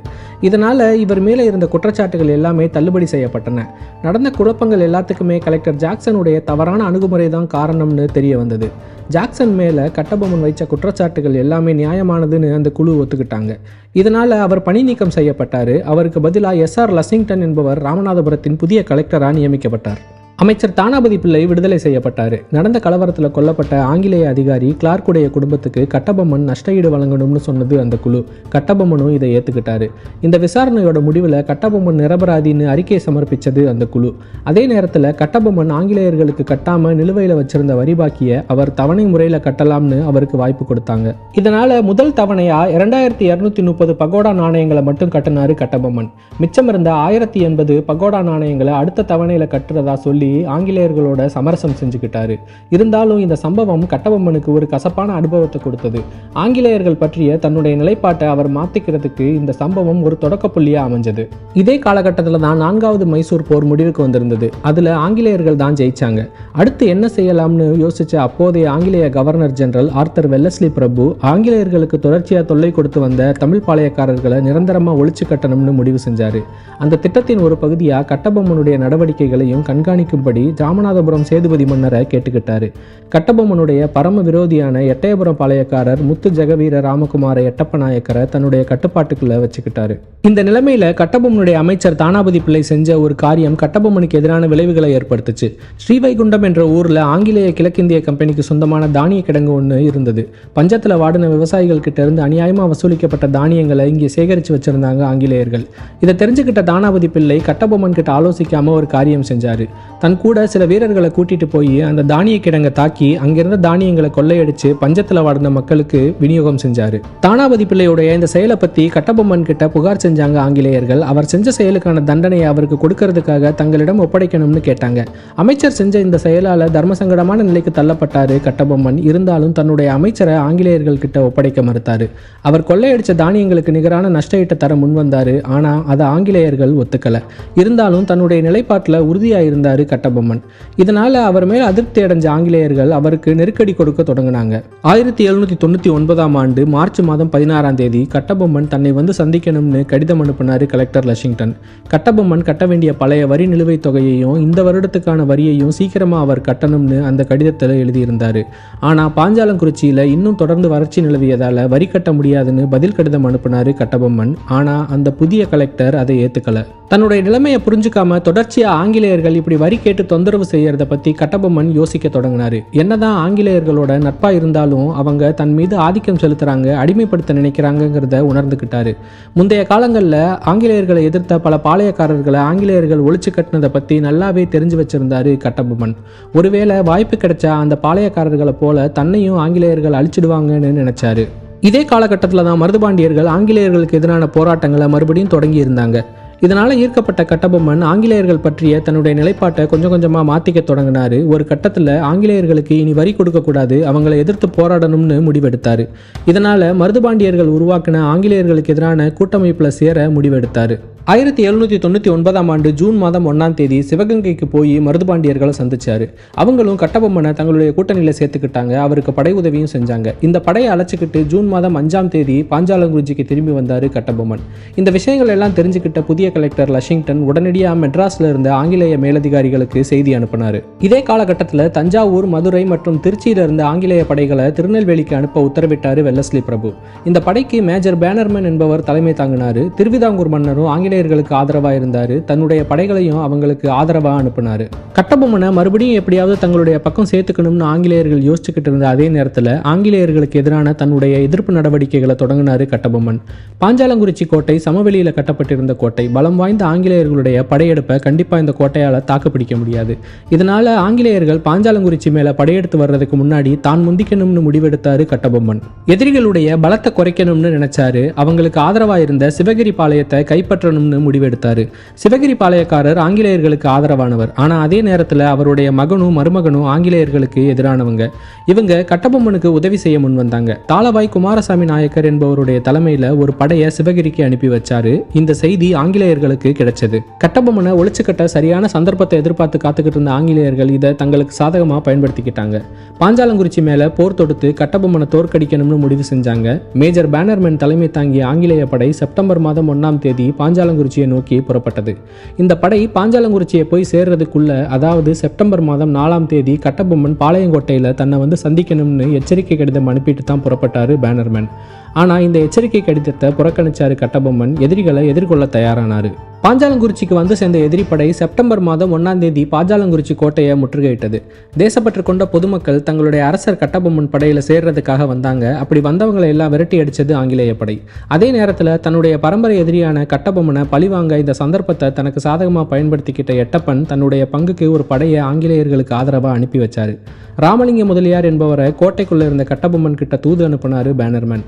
இதனால் இவர் மேலே இருந்த குற்றச்சாட்டுகள் எல்லாமே தள்ளுபடி செய்யப்பட்டன. நடந்த குழப்பங்கள் எல்லாத்துக்குமே கலெக்டர் ஜாக்சனுடைய தவறான அணுகுமுறை தான் காரணம்னு தெரிய வந்தது. ஜாக்சன் மேலே கட்டபொம்மன் வைச்ச குற்றச்சாட்டுகள் எல்லாமே நியாயமானதுன்னு அந்த குழு ஒத்துக்கிட்டாங்க. இதனால் அவர் பணி நீக்கம் செய்யப்பட்டார். அவருக்கு பதிலாக SR லசிங்டன் என்பவர் ராமநாதபுரத்தின் புதிய கலெக்டராக நியமிக்கப்பட்டார். அமைச்சர் தானாபதி பிள்ளை விடுதலை செய்யப்பட்டார். நடந்த கலவரத்தில் கொல்லப்பட்ட ஆங்கிலேய அதிகாரி கிளார்க்குடைய குடும்பத்துக்கு கட்டபொம்மன் நஷ்டஈடு வழங்கணும்னு சொன்னது அந்த குழு. கட்டபொம்மனும் இதை ஏற்றுக்கிட்டாரு. இந்த விசாரணையோட முடிவில் கட்டபொம்மன் நிரபராதின்னு அறிக்கையை சமர்ப்பித்தது அந்த குழு. அதே நேரத்தில் கட்டபொம்மன் ஆங்கிலேயர்களுக்கு கட்டாமல் நிலுவையில் வச்சிருந்த வரி பாக்கியை அவர் தவணை முறையில் கட்டலாம்னு அவருக்கு வாய்ப்பு கொடுத்தாங்க. இதனால் முதல் தவணையாக 2230 பகோடா நாணயங்களை மட்டும் கட்டினாரு கட்டபொம்மன். மிச்சம் இருந்த 1080 பகோடா நாணயங்களை அடுத்த தவணையில் கட்டுறதா சொல்லி ஆங்கிலேயர்களோட சமரசம் செஞ்சுக்கிட்டாரு. இருந்தாலும் இந்த சம்பவம் கட்டபொம்மனுக்கு ஒரு கசப்பான அனுபவத்தை கொடுத்தது. ஆங்கிலேயர்கள் பற்றிய தன்னுடைய நிலைப்பாட்டை அவர் மாத்திக்கிறதுக்கு இந்த சம்பவம் ஒரு தொடக்க புள்ளியா அமைஞ்சது. இதே காலகட்டத்தில் தான் 4வது மைசூர் போர் முடிவுக்கு வந்திருந்தது. அதுல ஆங்கிலேயர்கள் தான் ஜெயிச்சாங்க. அடுத்து என்ன செய்யலாம்னு யோசிச்ச அப்போதைய ஆங்கிலேய கவர்னர் ஜெனரல் ஆர்தர் வெல்லஸ்லி பிரபு ஆங்கிலேயர்களுக்கு தொடர்ச்சியா தொல்லை கொடுத்து வந்த தமிழ் பாளையக்காரர்களை நிரந்தரமா ஒழிச்சு கட்டணும்னு முடிவு செஞ்சாரு. அந்த திட்டத்தின் ஒரு பகுதியா கட்டபொம்மனுடைய நடவடிக்கைகளையும் கண்காணிக்கும் ராமநாதபுரம் சேதுபதி மன்னரை கேட்டுக்கிட்டாரு. கட்டபொம்மனுடைய பரம விரோதியான எட்டயபுரம் பாளையக்காரர் முத்து ஜெகவீர ராமகுமார எட்டப்ப நாயக்கரை தன்னுடைய கட்டுப்பாட்டுக்குள்ள வச்சுக்கிட்டாரு. இந்த நிலைமையில கட்டபொம்மனுடைய அமைச்சர் தானாபதி பிள்ளை செஞ்ச ஒரு காரியம் கட்டபொம்மனுக்கு எதிரான விளைவுகளை ஏற்படுத்துச்சு. ஸ்ரீவைகுண்டம் என்ற ஊர்ல ஆங்கிலேய கிழக்கிந்திய கம்பெனிக்கு சொந்தமான தானிய கிடங்கு ஒன்று இருந்தது. பஞ்சத்துல வாடின விவசாயிகள் கிட்ட இருந்து அநியாயமா வசூலிக்கப்பட்ட தானியங்களை இங்கே சேகரித்து வச்சிருந்தாங்க ஆங்கிலேயர்கள். இதை தெரிஞ்சுக்கிட்ட தானாபதி பிள்ளை கட்டபொம்மன் கிட்ட ஆலோசிக்காம ஒரு காரியம் செஞ்சாரு. தன் கூட சில வீரர்களை கூட்டிட்டு போய் அந்த தானிய கிடங்கை தாக்கி அங்கிருந்த தானியங்களை கொள்ளையடிச்சு பஞ்சத்துல வாடின மக்களுக்கு விநியோகம் செஞ்சாரு. தானாபதி பிள்ளையுடைய இந்த செயலை பத்தி கட்டபொம்மன் கிட்ட புகார் செஞ்சாங்க ஆங்கிலேயர்கள். அவர் செஞ்ச செயலுக்கான தண்டனையை அவருக்கு கொடுக்கறதுக்காக தங்களிடம் ஒப்படைக்கணும்னு கேட்டாங்க. அமைச்சர் செஞ்ச இந்த செயலால தர்மசங்கடமான நிலைக்கு தள்ளப்பட்டாரு கட்டபொம்மன். இருந்தாலும் தன்னுடைய அமைச்சரை ஆங்கிலேயர்கள் கிட்ட ஒப்படைக்க மறுத்தாரு. அவர் கொள்ளையடிச்ச தானியங்களுக்கு நிகரான நஷ்டஈட்டை தர முன்வந்தாரு. ஆனா அதை ஆங்கிலேயர்கள் ஒத்துக்கல. இருந்தாலும் தன்னுடைய நிலைப்பாட்டில் உறுதியா இருந்தாரு கட்டபொம்மன். இதனால அவர் மேல் அதிருப்தி அடைஞ்ச ஆங்கிலேயர்கள் அவருக்கு நெருக்கடி கொடுக்க தொடங்கினாங்க. 1799ஆம் ஆண்டு மார்ச் மாதம் 16ஆம் தேதி கட்டபொம்மன் தன்னை வந்து சந்திக்கணும்னு கடிதம் அனுப்பினாரு கலெக்டர் லஷிங்டன். கட்டபொம்மன் கட்ட வேண்டிய பழைய வரி நிலுவைத் தொகையையும் இந்த வருடத்துக்கான வரியையும் சீக்கிரமா அவர் கட்டணும்னு அந்த கடிதத்தில் எழுதியிருந்தாரு. ஆனா பாஞ்சாலங்குறிச்சியில இன்னும் தொடர்ந்து வறட்சி நிலவியதால வரி கட்ட முடியாதுன்னு பதில் கடிதம் அனுப்பினாரு கட்டபொம்மன். ஆனா அந்த புதிய கலெக்டர் அதை ஏத்துக்கல. தன்னுடைய நிலைமையை புரிஞ்சுக்காம தொடர்ச்சியா ஆங்கிலேயர்கள் இப்படி வரி கேட்டு தொந்தரவு செய்யறத பத்தி கட்டபொம்மன் யோசிக்க தொடங்கினாரு. என்னதான் ஆங்கிலேயர்களோட நட்பா இருந்தாலும் அவங்க தன் மீது ஆதிக்கம் செலுத்துறாங்க, அடிமைப்படுத்த நினைக்கிறாங்கிறத உணர்ந்துகிட்டாரு. முந்தைய காலங்களில் ஆங்கிலேயர்களை எதிர்த்த பல பாளையக்காரர்களை ஆங்கிலேயர்கள் ஒழிச்சு கட்டினதை பத்தி நல்லாவே தெரிஞ்சு வச்சிருந்தாரு கட்டபொம்மன். ஒருவேளை வாய்ப்பு கிடைச்சா அந்த பாளையக்காரர்களை போல தன்னையும் ஆங்கிலேயர்கள் அழிச்சிடுவாங்கன்னு நினைச்சாரு. இதே காலகட்டத்தில் தான் மருதுபாண்டியர்கள் ஆங்கிலேயர்களுக்கு எதிரான போராட்டங்களை மறுபடியும் தொடங்கி இருந்தாங்க. இதனால ஈர்க்கப்பட்ட கட்டபொம்மன் ஆங்கிலேயர்கள் பற்றிய தன்னுடைய நிலைப்பாட்டை கொஞ்சம் கொஞ்சமா மாத்திக்க தொடங்கினாரு. ஒரு கட்டத்தில் ஆங்கிலேயர்களுக்கு இனி வரி கொடுக்க கூடாது, அவங்களை எதிர்த்து போராடணும்னு முடிவெடுத்தாரு. இதனால மருதுபாண்டியர்கள் உருவாக்கின ஆங்கிலேயர்களுக்கு எதிரான கூட்டமைப்புல சேர முடிவெடுத்தாரு. 1799 ஆண்டு ஜூன் மாதம் 1ஆம் தேதி சிவகங்கைக்கு போய் மருதுபாண்டியர்களை சந்திச்சாரு. அவங்களும் கட்டபொம்மனை தங்களுடைய கூட்டணியில சேர்த்துக்கிட்டாங்க. அவருக்கு படை உதவியும் செஞ்சாங்க. இந்த படையை அழைச்சிக்கிட்டு ஜூன் மாதம் 5ஆம் தேதி பாஞ்சாலங்குறிச்சிக்கு திரும்பி வந்தாரு கட்டபொம்மன். இந்த விஷயங்கள் எல்லாம் தெரிஞ்சுக்கிட்ட புதிய கலெக்டர் லஷிங்டன் உடனடியாக மெட்ராஸ்ல இருந்த ஆங்கிலேய மேலதிகாரிகளுக்கு செய்தி அனுப்பினாரு. இதே காலகட்டத்தில் தஞ்சாவூர், மதுரை மற்றும் திருச்சியில இருந்த ஆங்கிலேய படைகளை திருநெல்வேலிக்கு அனுப்ப உத்தரவிட்டாரு வெல்லஸ்லி பிரபு. இந்த படைக்கு மேஜர் பேனர்மேன் என்பவர் தலைமை தாங்கினாரு. திருவிதாங்கூர் மன்னரும் ஆங்கிலேயர்களுக்கு ஆதரவா இருந்தாரு. தன்னுடைய படைகளையும் அவங்களுக்கு ஆதரவா அனுப்பினாரு. கட்டபொம்மனை மறுபடியும் எப்படியாவது தங்களுடைய பக்கம் சேர்த்துக்கணும்னு ஆங்கிலேயர்கள் யோசிச்சுக்கிட்டு இருந்த அதே நேரத்தில் ஆங்கிலேயர்களுக்கு எதிரான தன்னுடைய எதிர்ப்பு நடவடிக்கைகளை தொடங்கினாரு கட்டபொம்மன். பாஞ்சாலங்குறிச்சி கோட்டை சமவெளியில கட்டப்பட்டிருந்த கோட்டை. பலம் வாய்ந்த ஆங்கிலேயர்களுடைய படையெடுப்பை கண்டிப்பா இந்த கோட்டையால தாக்குப்பிடிக்க முடியாது. இதனால ஆங்கிலேயர்கள் பாஞ்சாலங்குறிச்சி மேல படையெடுத்து வர்றதுக்கு முன்னாடி தான் முந்திக்கணும்னு முடிவெடுத்தாரு கட்டபொம்மன். எதிரிகளுடைய பலத்தை குறைக்கணும்னு நினைச்சாரு. அவங்களுக்கு ஆதரவா இருந்த சிவகிரி பாளையத்தை கைப்பற்றணும்னு முடிவெடுத்தாரு. சிவகிரி பாளையக்காரர் ஆங்கிலேயர்களுக்கு ஆதரவானவர். ஆனா அதே நேரத்தில் அவருடைய மகனும் மருமகனும் ஆங்கிலேயர்களுக்கு எதிரானவங்க. இவங்க கட்டபொம்மனுக்கு உதவி செய்ய முன் வந்தாங்க. தாளவாய் குமாரசாமி நாயக்கர் என்பவருடைய தலைமையில ஒரு படையை சிவகிரிக்கு அனுப்பி வச்சாரு. இந்த செய்தி ஆங்கிலேயர்களுக்கு கிடைச்சது. கட்டபொம்மனை ஒழிச்சுக்கட்ட சரியான சந்தர்ப்பத்தை எதிர்பார்த்து காத்துக்கிட்டு இருந்த ஆங்கிலேயர்கள் இதை தங்களுக்கு சாதகமா பயன்படுத்திக்கிட்டாங்க. பாஞ்சாலங்குறிச்சி மேல போர் தொடுத்து கட்டபொம்மனை தோற்கடிக்கணும்னு முடிவு செஞ்சாங்க. மேஜர் பேனர்மேன் தலைமை தாங்கிய ஆங்கிலேய படை செப்டம்பர் மாதம் 1ஆம் தேதி பாஞ்சாலங்குறிச்சியை நோக்கி புறப்பட்டது. இந்த படை பாஞ்சாலங்குறிச்சியை போய் சேர்றதுக்குள்ள, அதாவது செப்டம்பர் மாதம் 4ஆம் தேதி கட்டபொம்மன் பாளையங்கோட்டையில தன்னை வந்து சந்திக்கணும்னு எச்சரிக்கை கடிதம் அனுப்பிட்டு தான் புறப்பட்டாரு பேனர்மேன். ஆனா இந்த எச்சரிக்கை கடிதத்தை புறக்கணிச்சாரு கட்டபொம்மன். எதிரிகளை எதிர்கொள்ள தயாரானாரு. பாஞ்சாலங்குறிச்சிக்கு வந்து சேர்ந்த எதிரிப்படை செப்டம்பர் மாதம் 1ஆம் தேதி பாஞ்சாலங்குறிச்சி கோட்டையை முற்றுகையிட்டது. தேசப்பற்று கொண்ட பொதுமக்கள் தங்களுடைய அரசர் கட்டபொம்மன் படையில சேர்றதுக்காக வந்தாங்க. அப்படி வந்தவங்களை எல்லாம் விரட்டி அடிச்சது ஆங்கிலேய படை. அதே நேரத்தில் தன்னுடைய பரம்பரை எதிரியான கட்டபொம்மனை பழிவாங்க இந்த சந்தர்ப்பத்தை தனக்கு சாதகமாக பயன்படுத்திக்கிட்ட எட்டப்பன் தன்னுடைய பங்குக்கு ஒரு படையை ஆங்கிலேயர்களுக்கு ஆதரவாக அனுப்பி வச்சாரு. ராமலிங்க முதலியார் என்பவரை கோட்டைக்குள்ள இருந்த கட்டபொம்மன் கிட்ட தூது அனுப்பினாரு பேனர்மேன்.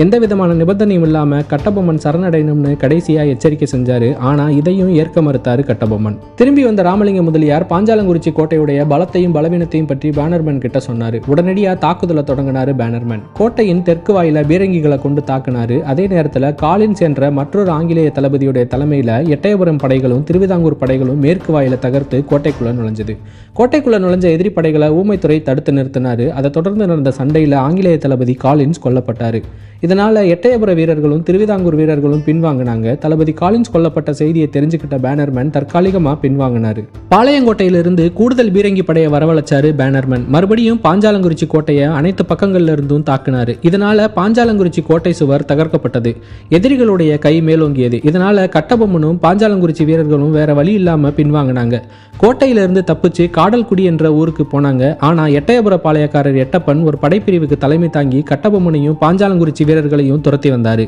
எந்த விதமான நிபந்தனையும் இல்லாம கட்டபொம்மன் சரணடையணும்னு கடைசியா எச்சரிக்கை செஞ்சாரு. ஆனா இதையும் ஏற்க மறுத்தாரு கட்டபொம்மன். திரும்பி வந்த ராமலிங்க முதலியார் பாஞ்சாலங்குறிச்சி கோட்டையுடைய பலத்தையும் பலவீனத்தையும் பற்றி பேனர்மேன் கிட்ட சொன்னாரு. உடனடியா தாக்குதலை தொடங்கினாரு பேனர்மேன். கோட்டையின் தெற்கு வாயில பீரங்கிகளை கொண்டு தாக்குனாரு. அதே நேரத்தில் காலின்ஸ் என்ற மற்றொரு ஆங்கிலேய தளபதியுடைய தலைமையில எட்டயபுரம் படைகளும் திருவிதாங்கூர் படைகளும் மேற்கு வாயில தகர்த்து கோட்டைக்குள்ள நுழைஞ்சது. கோட்டைக்குள்ள நுழைஞ்ச எதிரி படைகளை ஊமைத்துறை தடுத்து நிறுத்தினாரு. அதை தொடர்ந்து நடந்த சண்டையில ஆங்கிலேய தளபதி காலின்ஸ் கொல்லப்பட்டாரு. இதனால எட்டயபுர வீரர்களும் திருவிதாங்கூர் வீரர்களும் பின்வாங்கினாங்க. தளபதி காலின்ஸ் கொல்லப்பட்ட செய்தியை தெரிஞ்சுக்கிட்ட பேனர்மேன் தற்காலிகமா பின்வாங்கினாரு. பாளையங்கோட்டையிலிருந்து கூடுதல் பீரங்கி படையை வரவழைச்சாரு பேனர்மேன். மறுபடியும் பாஞ்சாலங்குறிச்சி கோட்டையை அனைத்து பக்கங்கள்ல இருந்தும் தாக்குனாரு. இதனால பாஞ்சாலங்குறிச்சி கோட்டை சுவர் தகர்க்கப்பட்டது. எதிரிகளுடைய கை மேலோங்கியது. இதனால கட்டபொம்மனும் பாஞ்சாலங்குறிச்சி வீரர்களும் வேற வழி இல்லாம பின்வாங்கினாங்க. கோட்டையிலிருந்து தப்பிச்சு காடல்குடி என்ற ஊருக்கு போனாங்க. ஆனா எட்டயபுர பாளையக்காரர் எட்டப்பன் ஒரு படைப்பிரிவுக்கு தலைமை தாங்கி கட்டபொம்மனையும் பாஞ்சாலங்குறிச்சி வீரர்களையும் துரத்தி வந்தாரு.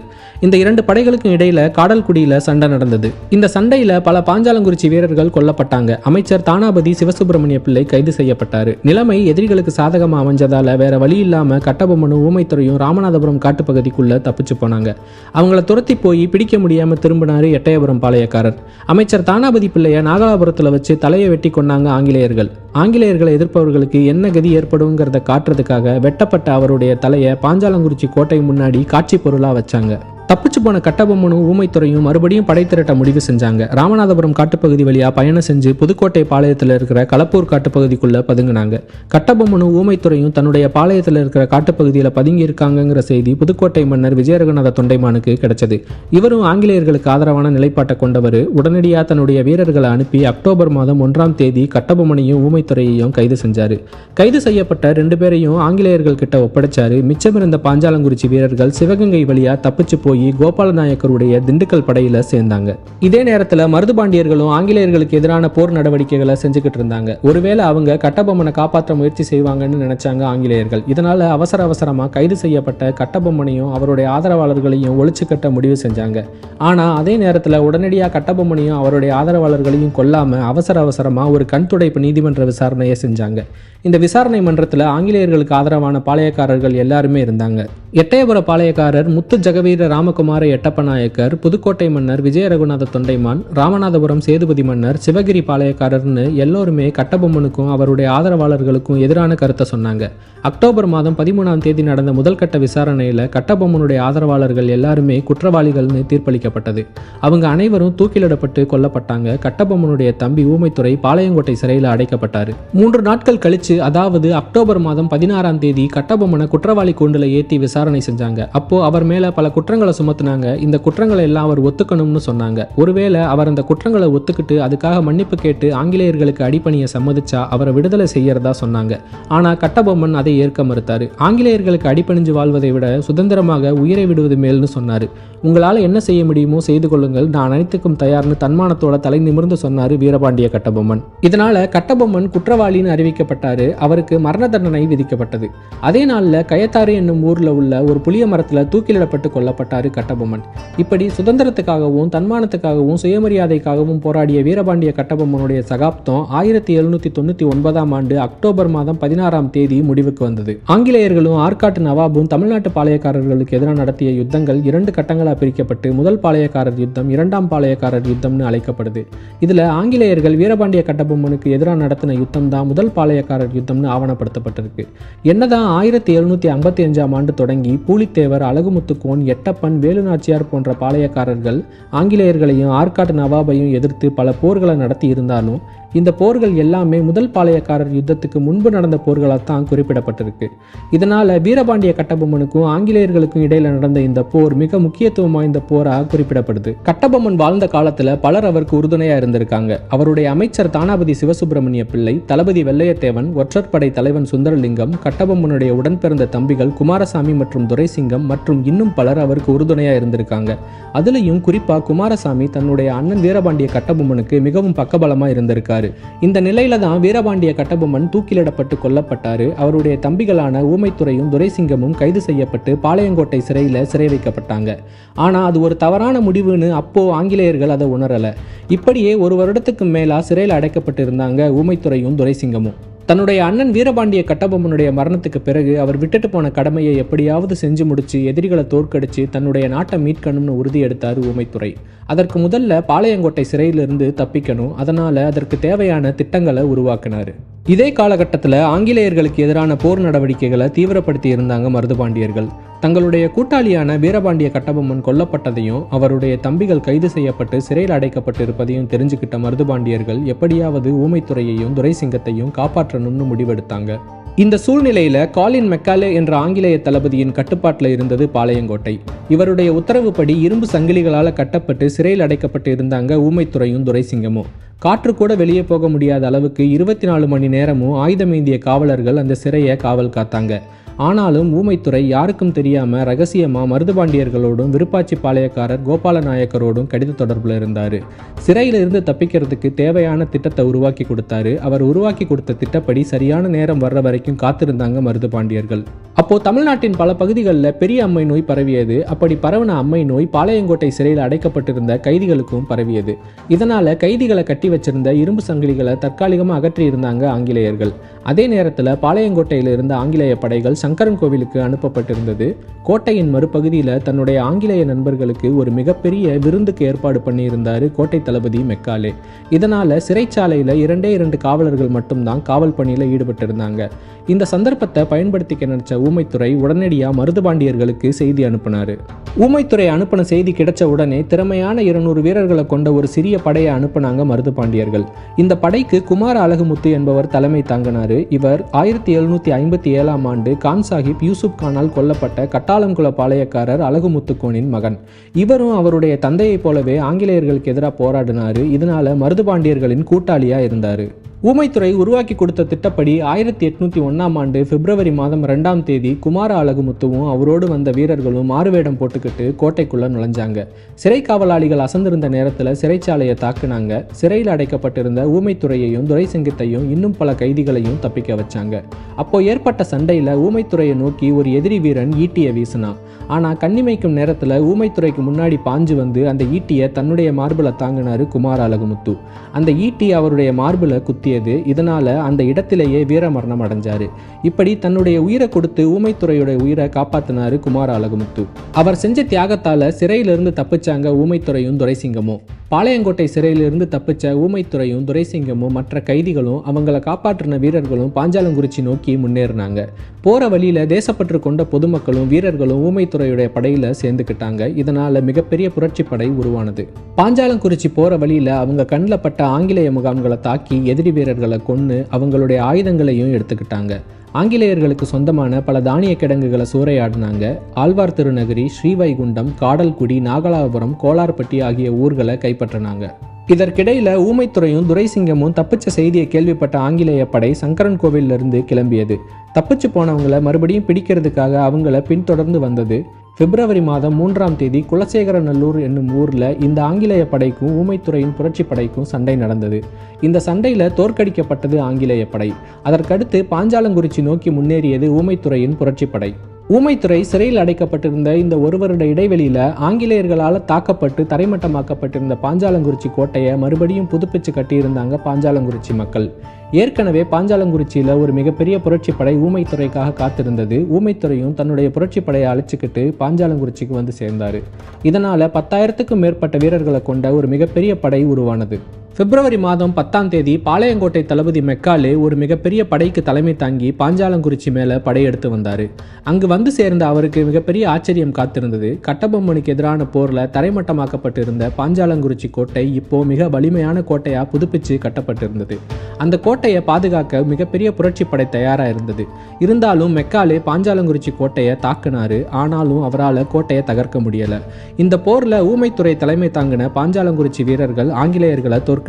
இந்த இரண்டு படைகளுக்கும் இடையில காடல்குடியில சண்டை நடந்தது. இந்த சண்டையில பல பாஞ்சாலங்குறிச்சி வீரர்கள் கொல்லப்பட்டாங்க. அமைச்சர் தானாபதி சிவசுப்பிரமணிய பிள்ளை கைது செய்யப்பட்டாரு. நிலைமை எதிரிகளுக்கு சாதகமா அமைஞ்சதால வேற வழி இல்லாம கட்டபொம்மனும் ஊமைத்துறையும் ராமநாதபுரம் காட்டுப்பகுதிக்குள்ள தப்பிச்சு போனாங்க. அவங்கள துரத்தி போய் பிடிக்க முடியாம திரும்பினாரு எட்டயபுரம் பாளையக்காரர். அமைச்சர் தானாபதி பிள்ளைய நாகலாபுரத்துல வச்சு தலையை வெட்டி கொண்டாங்க ஆங்கிலேயர்கள். ஆங்கிலேயர்களை எதிர்ப்பவர்களுக்கு என்ன கதி ஏற்படுங்கிறத காட்டுறதுக்காக வெட்டப்பட்ட அவருடைய தலையை பாஞ்சாலங்குறிச்சி கோட்டை முன்னாடி காட்சி பொருளா வச்சாங்க. தப்பிச்சு போன கட்டபொம்மனும் ஊமைத்துறையும் மறுபடியும் படை திரட்ட முடிவு செஞ்சாங்க. ராமநாதபுரம் காட்டுப்பகுதி வழியா பயணம் செஞ்சு புதுக்கோட்டை பாளையத்தில் இருக்கிற களப்பூர் காட்டுப்பகுதிக்குள்ள பதுங்கினாங்க. கட்டபொம்மனும் ஊமைத்துறையும் தன்னுடைய பாளையத்தில் இருக்கிற காட்டுப்பகுதியில் பதுங்கி இருக்காங்கிற செய்தி புதுக்கோட்டை மன்னர் விஜயரகுநாத தொண்டைமானுக்கு கிடைச்சது. இவரும் ஆங்கிலேயர்களுக்கு ஆதரவான நிலைப்பாட்டை கொண்டவர். உடனடியாக தன்னுடைய வீரர்களை அனுப்பி அக்டோபர் மாதம் 1ஆம் தேதி கட்டபொம்மனையும் ஊமைத்துறையையும் கைது செஞ்சாரு. கைது செய்யப்பட்ட 2 பேரையும் ஆங்கிலேயர்கள் கிட்ட ஒப்படைச்சாரு. மிச்சமிருந்த பாஞ்சாலங்குறிச்சி வீரர்கள் சிவகங்கை வழியா தப்பிச்சு போய் போய் கோபால நாயக்கருடைய திண்டுக்கல் படையில சேர்ந்தாங்க. இதே நேரத்தில் மருதுபாண்டியர்களும் ஆங்கிலேயர்களுக்கு எதிரான போர் நடவடிக்கைகளை செஞ்சுக்கிட்டு இருந்தாங்க. ஒருவேளை அவங்க கட்டபொம்மனை காப்பாற்ற முயற்சி செய்வாங்கன்னு நினைச்சாங்க ஆங்கிலேயர்கள். இதனால அவசரமா கைது செய்யப்பட்ட கட்டபொம்மனையும் அவருடைய ஆதரவாளர்களையும் ஒழிச்சு கட்ட முடிவு செஞ்சாங்க. ஆனா அதே நேரத்தில் உடனடியாக கட்டபொம்மனையும் அவருடைய ஆதரவாளர்களையும் கொல்லாம அவசரமா ஒரு கண் துடைப்பு நீதிமன்ற விசாரணையை செஞ்சாங்க. இந்த விசாரணை மன்றத்தில் ஆங்கிலேயர்களுக்கு ஆதரவான பாளையக்காரர்கள் எல்லாருமே இருந்தாங்க. எட்டயபுர பாளையக்காரர் முத்து ஜெகவீர ராமகுமார எட்டப்ப நாயக்கர், புதுக்கோட்டை மன்னர் விஜய ரகுநாத தொண்டைமான், ராமநாதபுரம் சேதுபதி மன்னர், சிவகிரி பாளையக்காரர்னு எல்லோருமே கட்டபொம்மனுக்கும் அவருடைய ஆதரவாளர்களுக்கும் எதிரான கருத்தை சொன்னாங்க. அக்டோபர் மாதம் 13ஆம் தேதி நடந்த முதல் கட்ட விசாரணையில் கட்டபொம்மனுடைய ஆதரவாளர்கள் எல்லாருமே குற்றவாளிகள்னு தீர்ப்பளிக்கப்பட்டது. அவங்க அனைவரும் தூக்கிலிடப்பட்டு கொல்லப்பட்டாங்க. கட்டபொம்மனுடைய தம்பி ஊமைத்துறை பாளையங்கோட்டை சிறையில் அடைக்கப்பட்டார். 3 நாட்கள் கழிச்சு, அதாவது அக்டோபர் மாதம் 16ஆம் தேதி கட்டபொம்மனை குற்றவாளி கூண்டுல ஏற்றி விசாரணை செஞ்சாங்க. அப்போ அவர் மேல பல குற்றங்களை சுமத்துனாங்க. இந்த குற்றங்களை எல்லாம் அவர் ஒத்துக்கணும்னு சொன்னாங்க. ஒருவேளை அவர் அந்த குற்றங்களை ஒத்துக்கிட்டு அதுக்காக மன்னிப்பு கேட்டு ஆங்கிலேயர்களுக்கு அடிப்பணிய சம்மதிச்சா அவரை விடுதலை செய்யறதா சொன்னாங்க. ஆனா கட்டபொம்மன் அதை ஏற்க மறுத்தாரு. ஆங்கிலேயர்களுக்கு அடிப்பணிஞ்சு வாழ்வதை விட சுதந்திரமாக உயிரை விடுவது மேல்னு சொன்னாரு. உங்களால என்ன செய்ய முடியுமோ செய்து கொள்ளுங்கள், நான் அனைத்துக்கும் தயார்னு தன்மானத்தோட தலை நிமிர்ந்து சொன்னாரு வீரபாண்டிய கட்டபொம்மன். இதனால கட்டபொம்மன் குற்றவாளின்னு அறிவிக்கப்பட்டாரு. அவருக்கு மரண தண்டனை விதிக்கப்பட்டது. அதே நாள்ல கயத்தாறு என்னும் ஊர்ல உள்ள ஒரு புளிய மரத்துல தூக்கிலிடப்பட்டு கொல்லப்பட்டாரு கட்டபொம்மன். இப்படி சுதந்திரத்துக்காகவும் தன்மானத்துக்காகவும் சுயமரியாதைக்காகவும் போராடிய வீரபாண்டிய கட்டபொம்மனுடைய சகாப்தம் 1799ஆம் ஆண்டு அக்டோபர் மாதம் 16ஆம் தேதி முடிவுக்கு வந்தது. ஆங்கிலேயர்களும் ஆற்காட்டு நவாபும் தமிழ்நாட்டு பாளையக்காரர்களுக்கு எதிராக நடத்திய யுத்தங்கள் 2 கட்டங்களாக பிரிக்கப்பட்டு முதல் பாளையக்காரர் யுத்தம், 2ஆம் பாளையக்காரர் யுத்தம்னு அழைக்கப்படுது. இதுல ஆங்கிலேயர்கள் வீரபாண்டிய கட்டபொம்மனுக்கு எதிராக நடத்தின யுத்தம் தான் முதல் பாளையக்காரர் யுத்தம்னு ஆவணப்படுத்தப்பட்டிருக்கு. என்னதான் 1755ஆம் ஆண்டு தொடங்கி பூலித்தேவர், அழகுமுத்துக்கோன், எட்டப்பன், வேலுநாச்சியார் போன்ற பாளையக்காரர்கள் ஆங்கிலேயர்களையும் ஆற்காட்டு நவாபையும் எதிர்த்து பல போர்களை நடத்தி இருந்தாலும் இந்த போர்கள் எல்லாமே முதல் பாளையக்காரர் யுத்தத்துக்கு முன்பு நடந்த போர்களால் தான் குறிப்பிடப்பட்டிருக்கு. இதனால வீரபாண்டிய கட்டபொம்மனுக்கும் ஆங்கிலேயர்களுக்கும் இடையில நடந்த இந்த போர் மிக முக்கியத்துவம் வாய்ந்த போராக குறிப்பிடப்படுது. கட்டபொம்மன் வாழ்ந்த காலத்துல பலர் அவருக்கு உறுதுணையா இருந்திருக்காங்க. அவருடைய அமைச்சர் தானாபதி சிவசுப்பிரமணிய பிள்ளை, தளபதி வெள்ளையத்தேவன், ஒற்றற்படை தலைவன் சுந்தரலிங்கம், கட்டபொம்மனுடைய உடன்பிறந்த தம்பிகள் குமாரசாமி மற்றும் துரைசிங்கம் மற்றும் இன்னும் பலர் அவருக்கு உறுதுணையா இருந்திருக்காங்க. அதுலயும் குறிப்பா குமாரசாமி தன்னுடைய அண்ணன் வீரபாண்டிய கட்டபொம்மனுக்கு மிகவும் பக்கபலமா இருந்திருக்காரு. இந்த நிலையில தான் வீரபாண்டிய கட்டபொம்மன் தூக்கிலிடப்பட்டு கொல்லப்பட்டாரு. அவருடைய தம்பிகளான ஊமைத்துறையும் துரைசிங்கமும் கைது செய்யப்பட்டு பாளையங்கோட்டை சிறை வைக்கப்பட்டாங்க. ஆனா அது ஒரு தவறான முடிவுன்னு அப்போ ஆங்கிலேயர்கள் அதை உணரல. இப்படியே 1 வருடத்துக்கு மேலா சிறையில் அடைக்கப்பட்டு இருந்தாங்க ஊமைத்துறையும் துரைசிங்கமும். தன்னுடைய அண்ணன் வீரபாண்டிய கட்டபொம்மனுடைய மரணத்துக்கு பிறகு அவர் விட்டுட்டு போன கடமையை எப்படியாவது செஞ்சு முடிச்சு எதிரிகளை தோற்கடிச்சு தன்னுடைய நாட்டை மீட்கணும்னு உறுதி எடுத்தார் ஊமைத்துறை. அதற்கு முதல்ல பாளையங்கோட்டை சிறையிலிருந்து தப்பிக்கணும். அதனால அதற்கு தேவையான திட்டங்களை உருவாக்கினார். இதே காலகட்டத்தில் ஆங்கிலேயர்களுக்கு எதிரான போர் நடவடிக்கைகளை தீவிரப்படுத்தி இருந்தாங்க மருதுபாண்டியர்கள். தங்களுடைய கூட்டாளியான வீரபாண்டிய கட்டபொம்மன் கொல்லப்பட்டதையும் அவருடைய தம்பிகள் கைது செய்யப்பட்டு சிறையில் அடைக்கப்பட்டு இருப்பதையும் தெரிஞ்சுக்கிட்ட மருதுபாண்டியர்கள் எப்படியாவது ஊமைத்துறையையும் துரைசிங்கத்தையும் காப்பாற்றணும்னு முடிவெடுத்தாங்க. இந்த சூழ்நிலையில காலின் மெக்காலே என்ற ஆங்கிலேய தளபதியின் கட்டுப்பாட்டில் இருந்தது பாளையங்கோட்டை. இவருடைய உத்தரவுப்படி இரும்பு சங்கிலிகளால் கட்டப்பட்டு சிறையில் அடைக்கப்பட்டு இருந்தாங்க ஊமைத்துறையும் துரைசிங்கமும். காற்று கூட வெளியே போக முடியாத அளவுக்கு 24 மணி நேரமும் ஆயுதமேந்திய காவலர்கள் அந்த சிறையை காவல் காத்தாங்க. ஆனாலும் ஊமைத்துறை யாருக்கும் தெரியாம ரகசியமா மருதுபாண்டியர்களோடும் விருப்பாச்சி பாளையக்காரர் கோபால நாயக்கரோடும் கடித தொடர்புல இருந்தாரு. சிறையிலிருந்து தப்பிக்கிறதுக்கு தேவையான திட்டத்தை உருவாக்கி கொடுத்தாரு. அவர் உருவாக்கி கொடுத்த திட்டப்படி சரியான நேரம் வர்ற வரைக்கும் காத்திருந்தாங்க மருதுபாண்டியர்கள். அப்போ தமிழ்நாட்டின் பல பகுதிகளில் பெரிய அம்மை நோய் பரவியது. அப்படி பரவின அம்மை நோய் பாளையங்கோட்டை சிறையில் அடைக்கப்பட்டிருந்த கைதிகளுக்கும் பரவியது. இதனால கைதிகளை கட்டி வச்சிருந்த இரும்பு சங்கிலிகளை தற்காலிகமாக அகற்றி இருந்தாங்க ஆங்கிலேயர்கள். அதே நேரத்தில் பாளையங்கோட்டையில் இருந்த ஆங்கிலேய படைகள் சங்கரன் கோவிலுக்கு அனுப்பப்பட்டிருந்தது. கோட்டையின் மறுபகுதியில் தன்னுடைய ஆங்கிலேய நண்பர்களுக்கு ஒரு மிகப்பெரிய விருந்துக்கு ஏற்பாடு பண்ணியிருந்தார் கோட்டை தளபதி மெக்காலே. இதனால சிறைச்சாலையில் 2 காவலர்கள் மட்டும்தான் காவல் பணியில் ஈடுபட்டிருந்தாங்க. இந்த சந்தர்ப்பத்தை பயன்படுத்திக்க நினைச்ச ஊமைத்துறை உடனடியாக மருதுபாண்டியர்களுக்கு செய்தி அனுப்பினார். ஊமைத்துறை அனுப்பின செய்தி கிடைச்ச உடனே திறமையான 200 வீரர்களை கொண்ட ஒரு சிறிய படையை அனுப்பினாங்க மருதுபாண்டியர்கள். இந்த படைக்கு குமார அழகுமுத்து என்பவர் தலைமை தாங்கினார். இவர் 1757ஆம் ஆண்டு கான் சாஹிப் யூசுப் கானால் கொல்லப்பட்ட கட்டாளங்குள பாளையக்காரர் அழகுமுத்துக்கோனின் மகன். இவரும் அவருடைய தந்தையைப் போலவே ஆங்கிலேயர்களுக்கு எதிராக போராடினார். இதனால மருதுபாண்டியர்களின் கூட்டாளியா இருந்தார். ஊமைத்துறை உருவாக்கி கொடுத்த திட்டப்படி 1801 பிப்ரவரி மாதம் 2ஆம் தேதி குமார அழகுமுத்துவும் அவரோடு வந்த வீரர்களும் மாறுவேடம் போட்டுக்கிட்டு கோட்டைக்குள்ள நுழைஞ்சாங்க. சிறை காவலாளிகள் அசந்திருந்த நேரத்தில் சிறைச்சாலையை தாக்குனாங்க. சிறையில் அடைக்கப்பட்டிருந்த ஊமைத்துறையையும் துரைசிங்கத்தையும் இன்னும் பல கைதிகளையும் தப்பிக்க வச்சாங்க. அப்போ ஏற்பட்ட சண்டையில் ஊமைத்துறையை நோக்கி ஒரு எதிரி வீரன் ஈட்டியை வீசினான். ஆனால் கண்ணிமைக்கும் நேரத்தில் ஊமைத்துறைக்கு முன்னாடி பாஞ்சு வந்து அந்த ஈட்டியை தன்னுடைய மார்பில் தாங்கினாரு குமார அழகுமுத்து. அந்த ஈட்டி அவருடைய மார்பில் குத்தியது. இதனால அந்த இடத்திலேயே வீரமரணம் அடைஞ்சாரு. இப்படி தன்னுடைய உயிரை கொடுத்து ஊமைத்துறையோட உயிரை காப்பாத்தினாரு குமார அழகுமுத்து. அவர் செஞ்ச தியாகத்தால சிறையிலிருந்து தப்பிச்சாங்க ஊமைத்துறையும் துரைசிங்கமும். பாளையங்கோட்டை சிறையிலிருந்து தப்பிச்ச ஊமைத்துறையும் துரைசிங்கமும் மற்ற கைதிகளும் அவங்களை காப்பாற்றின வீரர்களும் பாஞ்சாலங்குறிச்சி நோக்கி முன்னேறினாங்க. போற வழியில தேசப்பற்று கொண்ட பொதுமக்களும் வீரர்களும் ஊமைத்துறையுடைய படையில சேர்ந்துக்கிட்டாங்க. இதனால மிகப்பெரிய புரட்சி படை உருவானது. பாஞ்சாலங்குறிச்சி போற வழியில அவங்க கண்ணில் பட்ட ஆங்கிலேய முகாம்களை தாக்கி எதிரி வீரர்களை கொன்னு அவங்களுடைய ஆயுதங்களையும் எடுத்துக்கிட்டாங்க. ஆங்கிலேயர்களுக்கு சொந்தமான பல தானிய கிடங்குகளை சூறையாடினாங்க. ஆழ்வார் திருநகரி, ஸ்ரீவைகுண்டம், காடல்குடி, நாகலாபுரம், கோலார்பட்டி ஆகிய ஊர்களை கைப்பற்றினாங்க. இதற்கிடையில ஊமைத்துறையும் துரைசிங்கமும் தப்பிச்ச செய்தியை கேள்விப்பட்ட ஆங்கிலேய படை சங்கரன் கோவிலிருந்து கிளம்பியது. தப்பிச்சு போனவங்களை மறுபடியும் பிடிக்கிறதுக்காக அவங்கள பின்தொடர்ந்து வந்தது. பிப்ரவரி மாதம் 3ஆம் தேதி குலசேகரநல்லூர் என்னும் ஊர்ல இந்த ஆங்கிலேய படைக்கும் ஊமைத்துறையின் புரட்சி படைக்கும் சண்டை நடந்தது. இந்த சண்டையில தோற்கடிக்கப்பட்டது ஆங்கிலேய படை. அதற்கடுத்து பாஞ்சாலங்குறிச்சி நோக்கி முன்னேறியது ஊமைத்துறையின் புரட்சி படை. ஊமைத்துறை சிறையில் அடைக்கப்பட்டிருந்த இந்த ஒரு வருட இடைவெளியில ஆங்கிலேயர்களால் தாக்கப்பட்டு தரைமட்டமாக்கப்பட்டிருந்த பாஞ்சாலங்குறிச்சி கோட்டையை மறுபடியும் புதுப்பிச்சு கட்டியிருந்தாங்க பாஞ்சாலங்குறிச்சி மக்கள். ஏற்கனவே பாஞ்சாலங்குறிச்சியில ஒரு மிகப்பெரிய புரட்சி படை ஊமைத்துறைக்காக காத்திருந்தது. ஊமைத்துறையும் தன்னுடைய புரட்சி படையை அழைச்சிக்கிட்டு பாஞ்சாலங்குறிச்சிக்கு வந்து சேர்ந்தாரு. இதனால 10,000க்கும் மேற்பட்ட வீரர்களை கொண்ட ஒரு மிகப்பெரிய படை உருவானது. பிப்ரவரி மாதம் 10ஆம் தேதி பாளையங்கோட்டை தளபதி மெக்காலே ஒரு மிகப்பெரிய படைக்கு தலைமை தாங்கி பாஞ்சாலங்குறிச்சி மேல படையெடுத்து வந்தாரு. அங்கு வந்து சேர்ந்த அவருக்கு மிகப்பெரிய ஆச்சரியம் காத்திருந்தது. கட்டபொம்மனுக்கு எதிரான போர்ல தரைமட்டமாக்கப்பட்டிருந்த பாஞ்சாலங்குறிச்சி கோட்டை இப்போ மிக வலிமையான கோட்டையா புதுப்பிச்சு கட்டப்பட்டிருந்தது. அந்த கோட்டையை பாதுகாக்க மிகப்பெரிய புரட்சி படை தயாரா இருந்தது. இருந்தாலும் மெக்காலே பாஞ்சாலங்குறிச்சி கோட்டையை தாக்குனாரு. ஆனாலும் அவரால் கோட்டையை தகர்க்க முடியல. இந்த போர்ல ஊமைத்துறை தலைமை தாங்கின பாஞ்சாலங்குறிச்சி வீரர்கள் ஆங்கிலேயர்களை தோற்கடிச்சாங்க.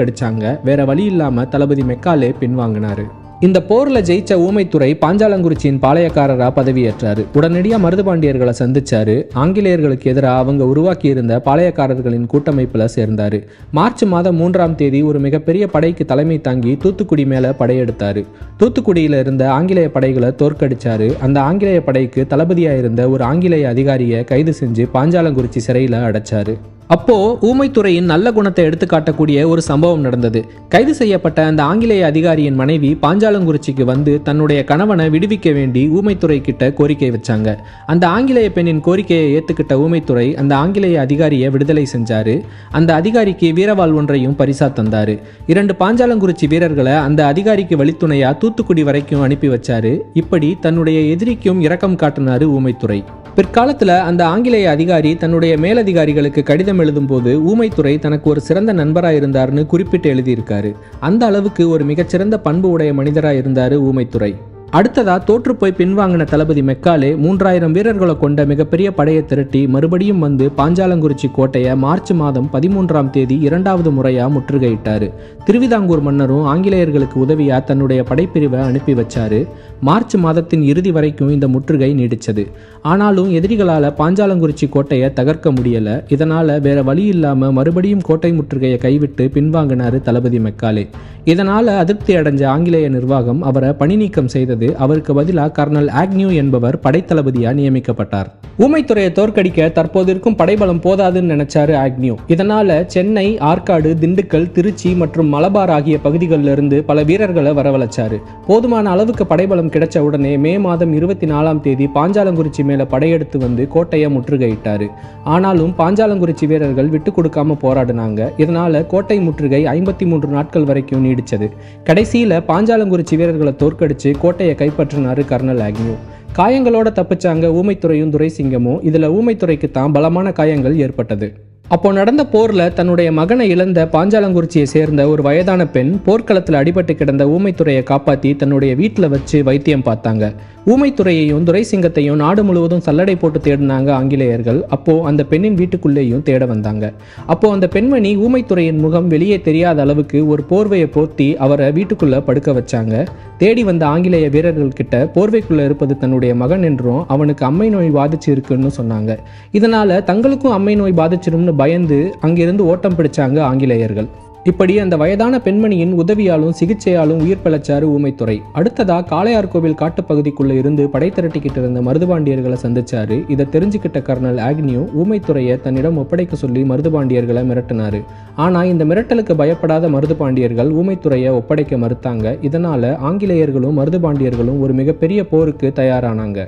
வேற வழி இல்லாம தளபதி மெக்காலே பின்வாங்கினாரு. இந்த போர்ல ஜெயிச்ச ஊமைத்துறை பாஞ்சாலங்குறிச்சியின் பாளையக்காரரா பதவியேற்றாரு. உடனடியா மருதுபாண்டியர்களை சந்திச்சாரு. ஆங்கிலேயர்களுக்கு எதிராக அவங்க உருவாக்கி இருந்த பாளையக்காரர்களின் கூட்டமைப்புல சேர்ந்தாரு. மார்ச் மாதம் 3ஆம் தேதி ஒரு மிகப்பெரிய படைக்கு தலைமை தாங்கி தூத்துக்குடி மேல படையெடுத்தாரு. தூத்துக்குடியில இருந்த ஆங்கிலேய படைகளை தோற்கடிச்சாரு. அந்த ஆங்கிலேய படைக்கு தளபதியா இருந்த ஒரு ஆங்கிலேய அதிகாரியை கைது செஞ்சு பாஞ்சாலங்குறிச்சி சிறையில அடைச்சாரு. அப்போ ஊமைத்துறையின் நல்ல குணத்தை எடுத்து காட்டக்கூடிய ஒரு சம்பவம் நடந்தது. கைது செய்யப்பட்ட அந்த ஆங்கிலேய அதிகாரியின் மனைவி பாஞ்சாலங்குறிச்சிக்கு வந்து தன்னுடைய கணவனை விடுவிக்க வேண்டி ஊமைத்துறை கிட்ட கோரிக்கை வச்சாங்க. அந்த ஆங்கிலேய பெண்ணின் கோரிக்கையை ஏத்துக்கிட்ட ஊமைத்துறை அந்த ஆங்கிலேய அதிகாரியை விடுதலை செஞ்சாரு. அந்த அதிகாரிக்கு வீரவாள் ஒன்றையும் பரிசா தந்தாரு. 2 பாஞ்சாலங்குறிச்சி வீரர்களை அந்த அதிகாரிக்கு வழித்துணையா தூத்துக்குடி வரைக்கும் அனுப்பி வச்சாரு. இப்படி தன்னுடைய எதிரிக்கும் இரக்கம் காட்டினாரு ஊமைத்துறை. பிற்காலத்தில் அந்த ஆங்கிலேய அதிகாரி தன்னுடைய மேலதிகாரிகளுக்கு கடிதம் எழுதும்போது ஊமைத்துறை தனக்கு ஒரு சிறந்த நண்பராக இருந்தார்னு குறிப்பிட்டு எழுதியிருக்காரு. அந்த அளவுக்கு ஒரு மிகச்சிறந்த பண்பு உடைய மனிதராக இருந்தார் ஊமைத்துறை. அடுத்ததா தோற்று போய் பின்வாங்கின தளபதி மெக்காலே 3000 வீரர்களை கொண்ட மிகப்பெரிய படையை திரட்டி மறுபடியும் வந்து பாஞ்சாலங்குறிச்சி கோட்டையை மார்ச் மாதம் 13ஆம் தேதி 2வது முறையா முற்றுகையிட்டாரு. திருவிதாங்கூர் மன்னரும் ஆங்கிலேயர்களுக்கு உதவியா தன்னுடைய படைப்பிரிவை அனுப்பி வச்சாரு. மார்ச் மாதத்தின் இறுதி வரைக்கும் இந்த முற்றுகை நீடிச்சது. ஆனாலும் எதிரிகளால பாஞ்சாலங்குறிச்சி கோட்டையை தகர்க்க முடியல. இதனால வேற வழி இல்லாம மறுபடியும் கோட்டை முற்றுகையை கைவிட்டு பின்வாங்கினாரு தளபதி மெக்காலே. இதனால அதிருப்தி அடைஞ்ச ஆங்கிலேய நிர்வாகம் அவரை பணி நீக்கம் செய்தது. அவருக்கு பதிலாக கர்னல் ஆக்னியூ என்பவர் படைத்தளபதியா நியமிக்கப்பட்டார். ஊமைத்துறையை தோற்கடிக்க தற்போது இருக்கும் படைபலம் போதாதுன்னு நினைச்சாரு ஆக்னியூ. இதனால சென்னை, ஆற்காடு, திண்டுக்கல், திருச்சி மற்றும் மலபார் ஆகிய பகுதிகளில் இருந்து பல வீரர்களை வரவழைச்சாரு. போதுமான அளவுக்கு படைபலம் கிடைச்ச உடனே மே மாதம் 24ஆம் தேதி பாஞ்சாலங்குறிச்சி மேல படையெடுத்து வந்து கோட்டையை முற்றுகையிட்டாரு. ஆனாலும் பாஞ்சாலங்குறிச்சி வீரர்கள் விட்டு கொடுக்காம போராடினாங்க. இதனால கோட்டை முற்றுகை 53 நாட்கள் வரைக்கும் நீடிச்சது. கடைசியில பாஞ்சாலங்குறிச்சி வீரர்களை தோற்கடிச்சு கோட்டையை கைப்பற்றினாரு கர்னல் ஆக்னியூ. காயங்களோட தப்பிச்சாங்க ஊமைத்துறையும் துரைசிங்கமும். இதுல ஊமைத்துறைக்கு தான் பலமான காயங்கள் ஏற்பட்டது. அப்போ நடந்த போர்ல தன்னுடைய மகனை இழந்த பாஞ்சாலங்குறிச்சியை சேர்ந்த ஒரு வயதான பெண் போர்க்களத்தில் அடிபட்டு கிடந்த ஊமைத்துறையை காப்பாற்றி தன்னுடைய வீட்டில் வச்சு வைத்தியம் பார்த்தாங்க. ஊமைத்துறையையும் துரைசிங்கத்தையும் நாடு முழுவதும் சல்லடை போட்டு தேடினாங்க ஆங்கிலேயர்கள். அப்போ அந்த பெண்ணின் வீட்டுக்குள்ளேயும் தேட வந்தாங்க. அப்போ அந்த பெண்மணி ஊமைத்துறையின் முகம் வெளியே தெரியாத அளவுக்கு ஒரு போர்வையை போர்த்தி அவரை வீட்டுக்குள்ள படுக்க வச்சாங்க. தேடி வந்த ஆங்கிலேய வீரர்கள் கிட்ட போர்வைக்குள்ள இருப்பது தன்னுடைய மகன் என்றும் அவனுக்கு அம்மை நோய் பாதிச்சு இருக்குன்னு சொன்னாங்க. இதனால தங்களுக்கும் அம்மை நோய் பாதிச்சிரும்னு பயந்து அங்கிருந்து ஓட்டம் பிடிச்சாங்க ஆங்கிலேயர்கள். இப்படி அந்த வயதான பெண்மணியின் உதவியாலும் சிகிச்சையாலும் உயிர் பிழைச்சாரு ஊமைத்துறை. அடுத்ததா காளையார்கோவில் காட்டுப்பகுதிக்குள்ள இருந்து படை திரட்டிக்கிட்டு இருந்த மருதுபாண்டியர்களை சந்திச்சாரு. இதை தெரிஞ்சுக்கிட்ட கர்னல் ஆக்னியூ ஊமைத்துறையை தன்னிடம் ஒப்படைக்க சொல்லி மருதுபாண்டியர்களை மிரட்டினாரு. ஆனா இந்த மிரட்டலுக்கு பயப்படாத மருதுபாண்டியர்கள் ஊமைத்துறையை ஒப்படைக்க மறுத்தாங்க. இதனால ஆங்கிலேயர்களும் மருதுபாண்டியர்களும் ஒரு மிகப்பெரிய போருக்கு தயாரானாங்க.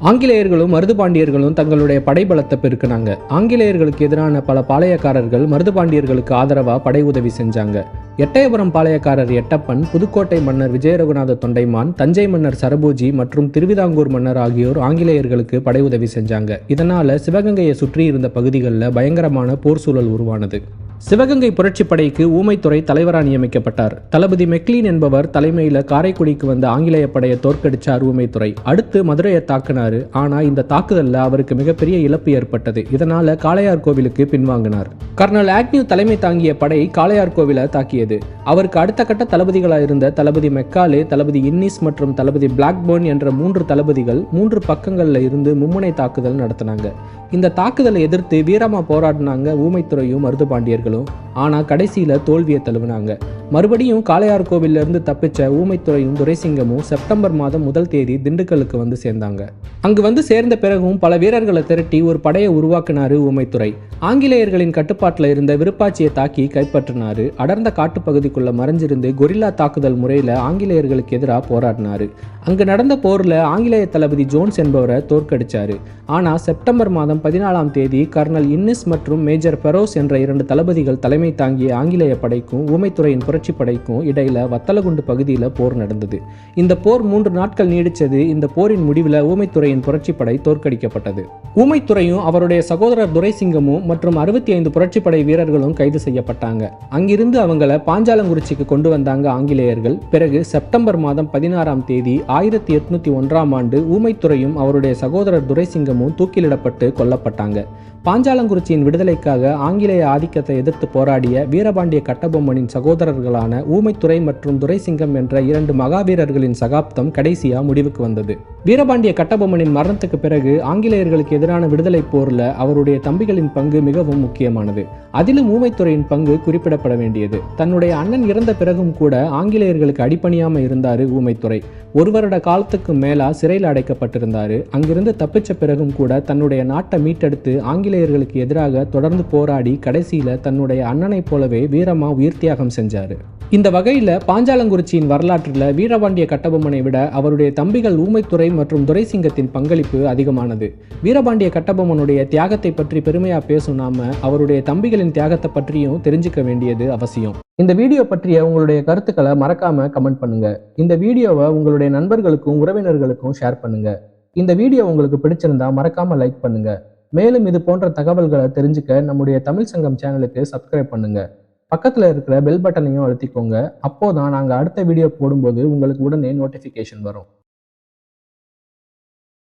ஆங்கிலேயர்களும் மருதுபாண்டியர்களும் தங்களுடைய படைபலத்தை பெருக்கினாங்க. ஆங்கிலேயர்களுக்கு எதிரான பல பாளையக்காரர்கள் மருதுபாண்டியர்களுக்கு ஆதரவா படை உதவி செஞ்சாங்க. எட்டயபுரம் பாளையக்காரர் எட்டப்பன், புதுக்கோட்டை மன்னர் விஜயரகுநாத தொண்டைமான், தஞ்சை மன்னர் சரபோஜி மற்றும் திருவிதாங்கூர் மன்னர் ஆகியோர் ஆங்கிலேயர்களுக்கு படை உதவி செஞ்சாங்க. இதனால சிவகங்கையை சுற்றி இருந்த பகுதிகளில் பயங்கரமான போர் சூழல் உருவானது. சிவகங்கை புரட்சிப்படைக்கு ஊமைத்துறை தலைவராக நியமிக்கப்பட்டார். தளபதி மெக்லீன் என்பவர் தலைமையில் காரைக்குடிக்கு வந்த ஆங்கிலேய படையை தோற்கடிச்சார் ஊமைத்துறை. அடுத்து மதுரையை தாக்குனாரு. ஆனா இந்த தாக்குதல்ல அவருக்கு மிகப்பெரிய இழப்பு ஏற்பட்டது. இதனால காளையார்கோவிலுக்கு பின்வாங்கினார். கர்னல் ஆக்னியூ தலைமை தாங்கிய படை காளையார்கோவிலை தாக்கியது. அவருக்கு அடுத்த கட்ட தளபதிகளாக இருந்த தளபதி மெக்காலே, தளபதி இன்னிஸ் மற்றும் தளபதி பிளாக்போர்ன் என்ற 3 தளபதிகள் 3 பக்கங்கள்ல இருந்து மும்முனை தாக்குதல் நடத்தினாங்க. இந்த தாக்குதலை எதிர்த்து வீரமா போராடினாங்க ஊமைத்துறையும் மருதுபாண்டியர்களும். ஆனா கடைசியில தோல்வியை தழுவினாங்க. மறுபடியும் காளையார்கோவில்ல இருந்து தப்பிச்ச ஊமைத்துறையும் துரைசிங்கமும் செப்டம்பர் மாதம் 1 தேதி திண்டுக்கலுக்கு வந்து சேர்ந்தாங்க. அங்கு வந்து சேர்ந்த பிறகும் பல வீரர்களை திரட்டி ஒரு படையை உருவாக்கினாரு ஊமைத்துறை. ஆங்கிலேயர்களின் கட்டுப்பாட்டில் இருந்த விருப்பாட்சியை தாக்கி கைப்பற்றினாரு. அடர்ந்த காட்டுப்பகுதிக்குள்ள மறைஞ்சிருந்து கொரில்லா தாக்குதல் முறையில் ஆங்கிலேயர்களுக்கு எதிராக போராடினாரு. அங்கு நடந்த போரில் ஆங்கிலேய தளபதி ஜோன்ஸ் என்பவரை தோற்கடிச்சாரு. ஆனால் செப்டம்பர் மாதம் 14 தேதி கர்னல் இன்னிஸ் மற்றும் மேஜர் பெரோஸ் என்ற 2 தளபதிகள் தலைமை தாங்கிய ஆங்கிலேய படைக்கும் ஊமைத்துறையின் புரட்சி படைக்கும் இடையில வத்தலகுண்டு பகுதியில் போர் நடந்தது. இந்த போர் 3 நாட்கள் நீடிச்சது. இந்த போரின் முடிவில் ஊமைத்துறையின் புரட்சி படை தோற்கடிக்கப்பட்டது. ஊமைத்துறையும் அவருடைய சகோதரர் துரைசிங்கமும் மற்றும் 65 புரட்சிப்படை வீரர்களும் கைது செய்யப்பட்டாங்க. அங்கிருந்து அவங்கள பாஞ்சாலங்குறிச்சிக்கு கொண்டு வந்தாங்க ஆங்கிலேயர்கள். பிறகு செப்டம்பர் மாதம் 16 தேதி 1801 ஆண்டு ஊமைத்துறையும் அவருடைய சகோதரர் துரைசிங்கமும் தூக்கிலிடப்பட்டு கொல்லப்பட்டாங்க. பாஞ்சாலங்குறிச்சியின் விடுதலைக்காக ஆங்கிலேய ஆதிக்கத்தை எதிர்த்து போராடிய வீரபாண்டிய கட்டபொம்மனின் சகோதரர்களான ஊமைத்துறை மற்றும் துரைசிங்கம் என்ற 2 மகாவீரர்களின் சகாப்தம் கடைசியா முடிவுக்கு வந்தது. வீரபாண்டிய கட்டபொம்மனின் மரணத்துக்கு பிறகு ஆங்கிலேயர்களுக்கு எதிரான விடுதலை போர்ல அவருடைய தம்பிகளின் பங்கு மிகவும் முக்கியமானது. அதிலும் ஊமைத்துறையின் பங்கு குறிப்பிடப்பட வேண்டியது. தன்னுடைய அண்ணன் இறந்த பிறகும் கூட ஆங்கிலேயர்களுக்கு அடிபணியாம இருந்தாரு ஊமைத்துறை. 1 வருட காலத்துக்கு மேலா சிறையில் அடைக்கப்பட்டிருந்தாரு. அங்கிருந்து தப்பிச்ச பிறகும் கூட தன்னுடைய நாட்டை மீட்டெடுத்து ஆங்கிலேயர்களுக்கு எதிராக தொடர்ந்து போராடி கடைசியில தன்னுடைய அண்ணனை போலவே வீரமா உயிர் தியாகம் செஞ்சாரு. இந்த வகையில பாஞ்சாலங்குறிச்சியின் வரலாற்றில் வீரபாண்டிய கட்டபொம்மனை விட அவருடைய தம்பிகள் ஊமைத்துறை மற்றும் துரைசிங்கத்தின் பங்களிப்பு அதிகமானது. வீரபாண்டிய கட்டபொம்மனுடைய தியாகத்தை பற்றி பெருமையா பேசும் நாம அவருடைய தம்பிகளின் தியாகத்தை பற்றியும் தெரிஞ்சுக்க வேண்டியது அவசியம். இந்த வீடியோ பற்றிய உங்களுடைய கருத்துக்களை மறக்காம கமெண்ட் பண்ணுங்க. இந்த வீடியோவை உங்களுடைய நண்பர்களுக்கும் உறவினர்களுக்கும் ஷேர் பண்ணுங்க. இந்த வீடியோ உங்களுக்கு பிடிச்சிருந்தா மறக்காம லைக் பண்ணுங்க. மேலும் இது போன்ற தகவல்களை தெரிஞ்சுக்க நம்முடைய தமிழ் சங்கம் சேனலுக்கு சப்ஸ்கிரைப் பண்ணுங்க. பக்கத்தில் இருக்கிற பெல் பட்டனையும் அழுத்திக்கோங்க. அப்போதான் நாங்கள் அடுத்த வீடியோ போடும்போது உங்களுக்கு உடனே நோட்டிஃபிகேஷன் வரும்.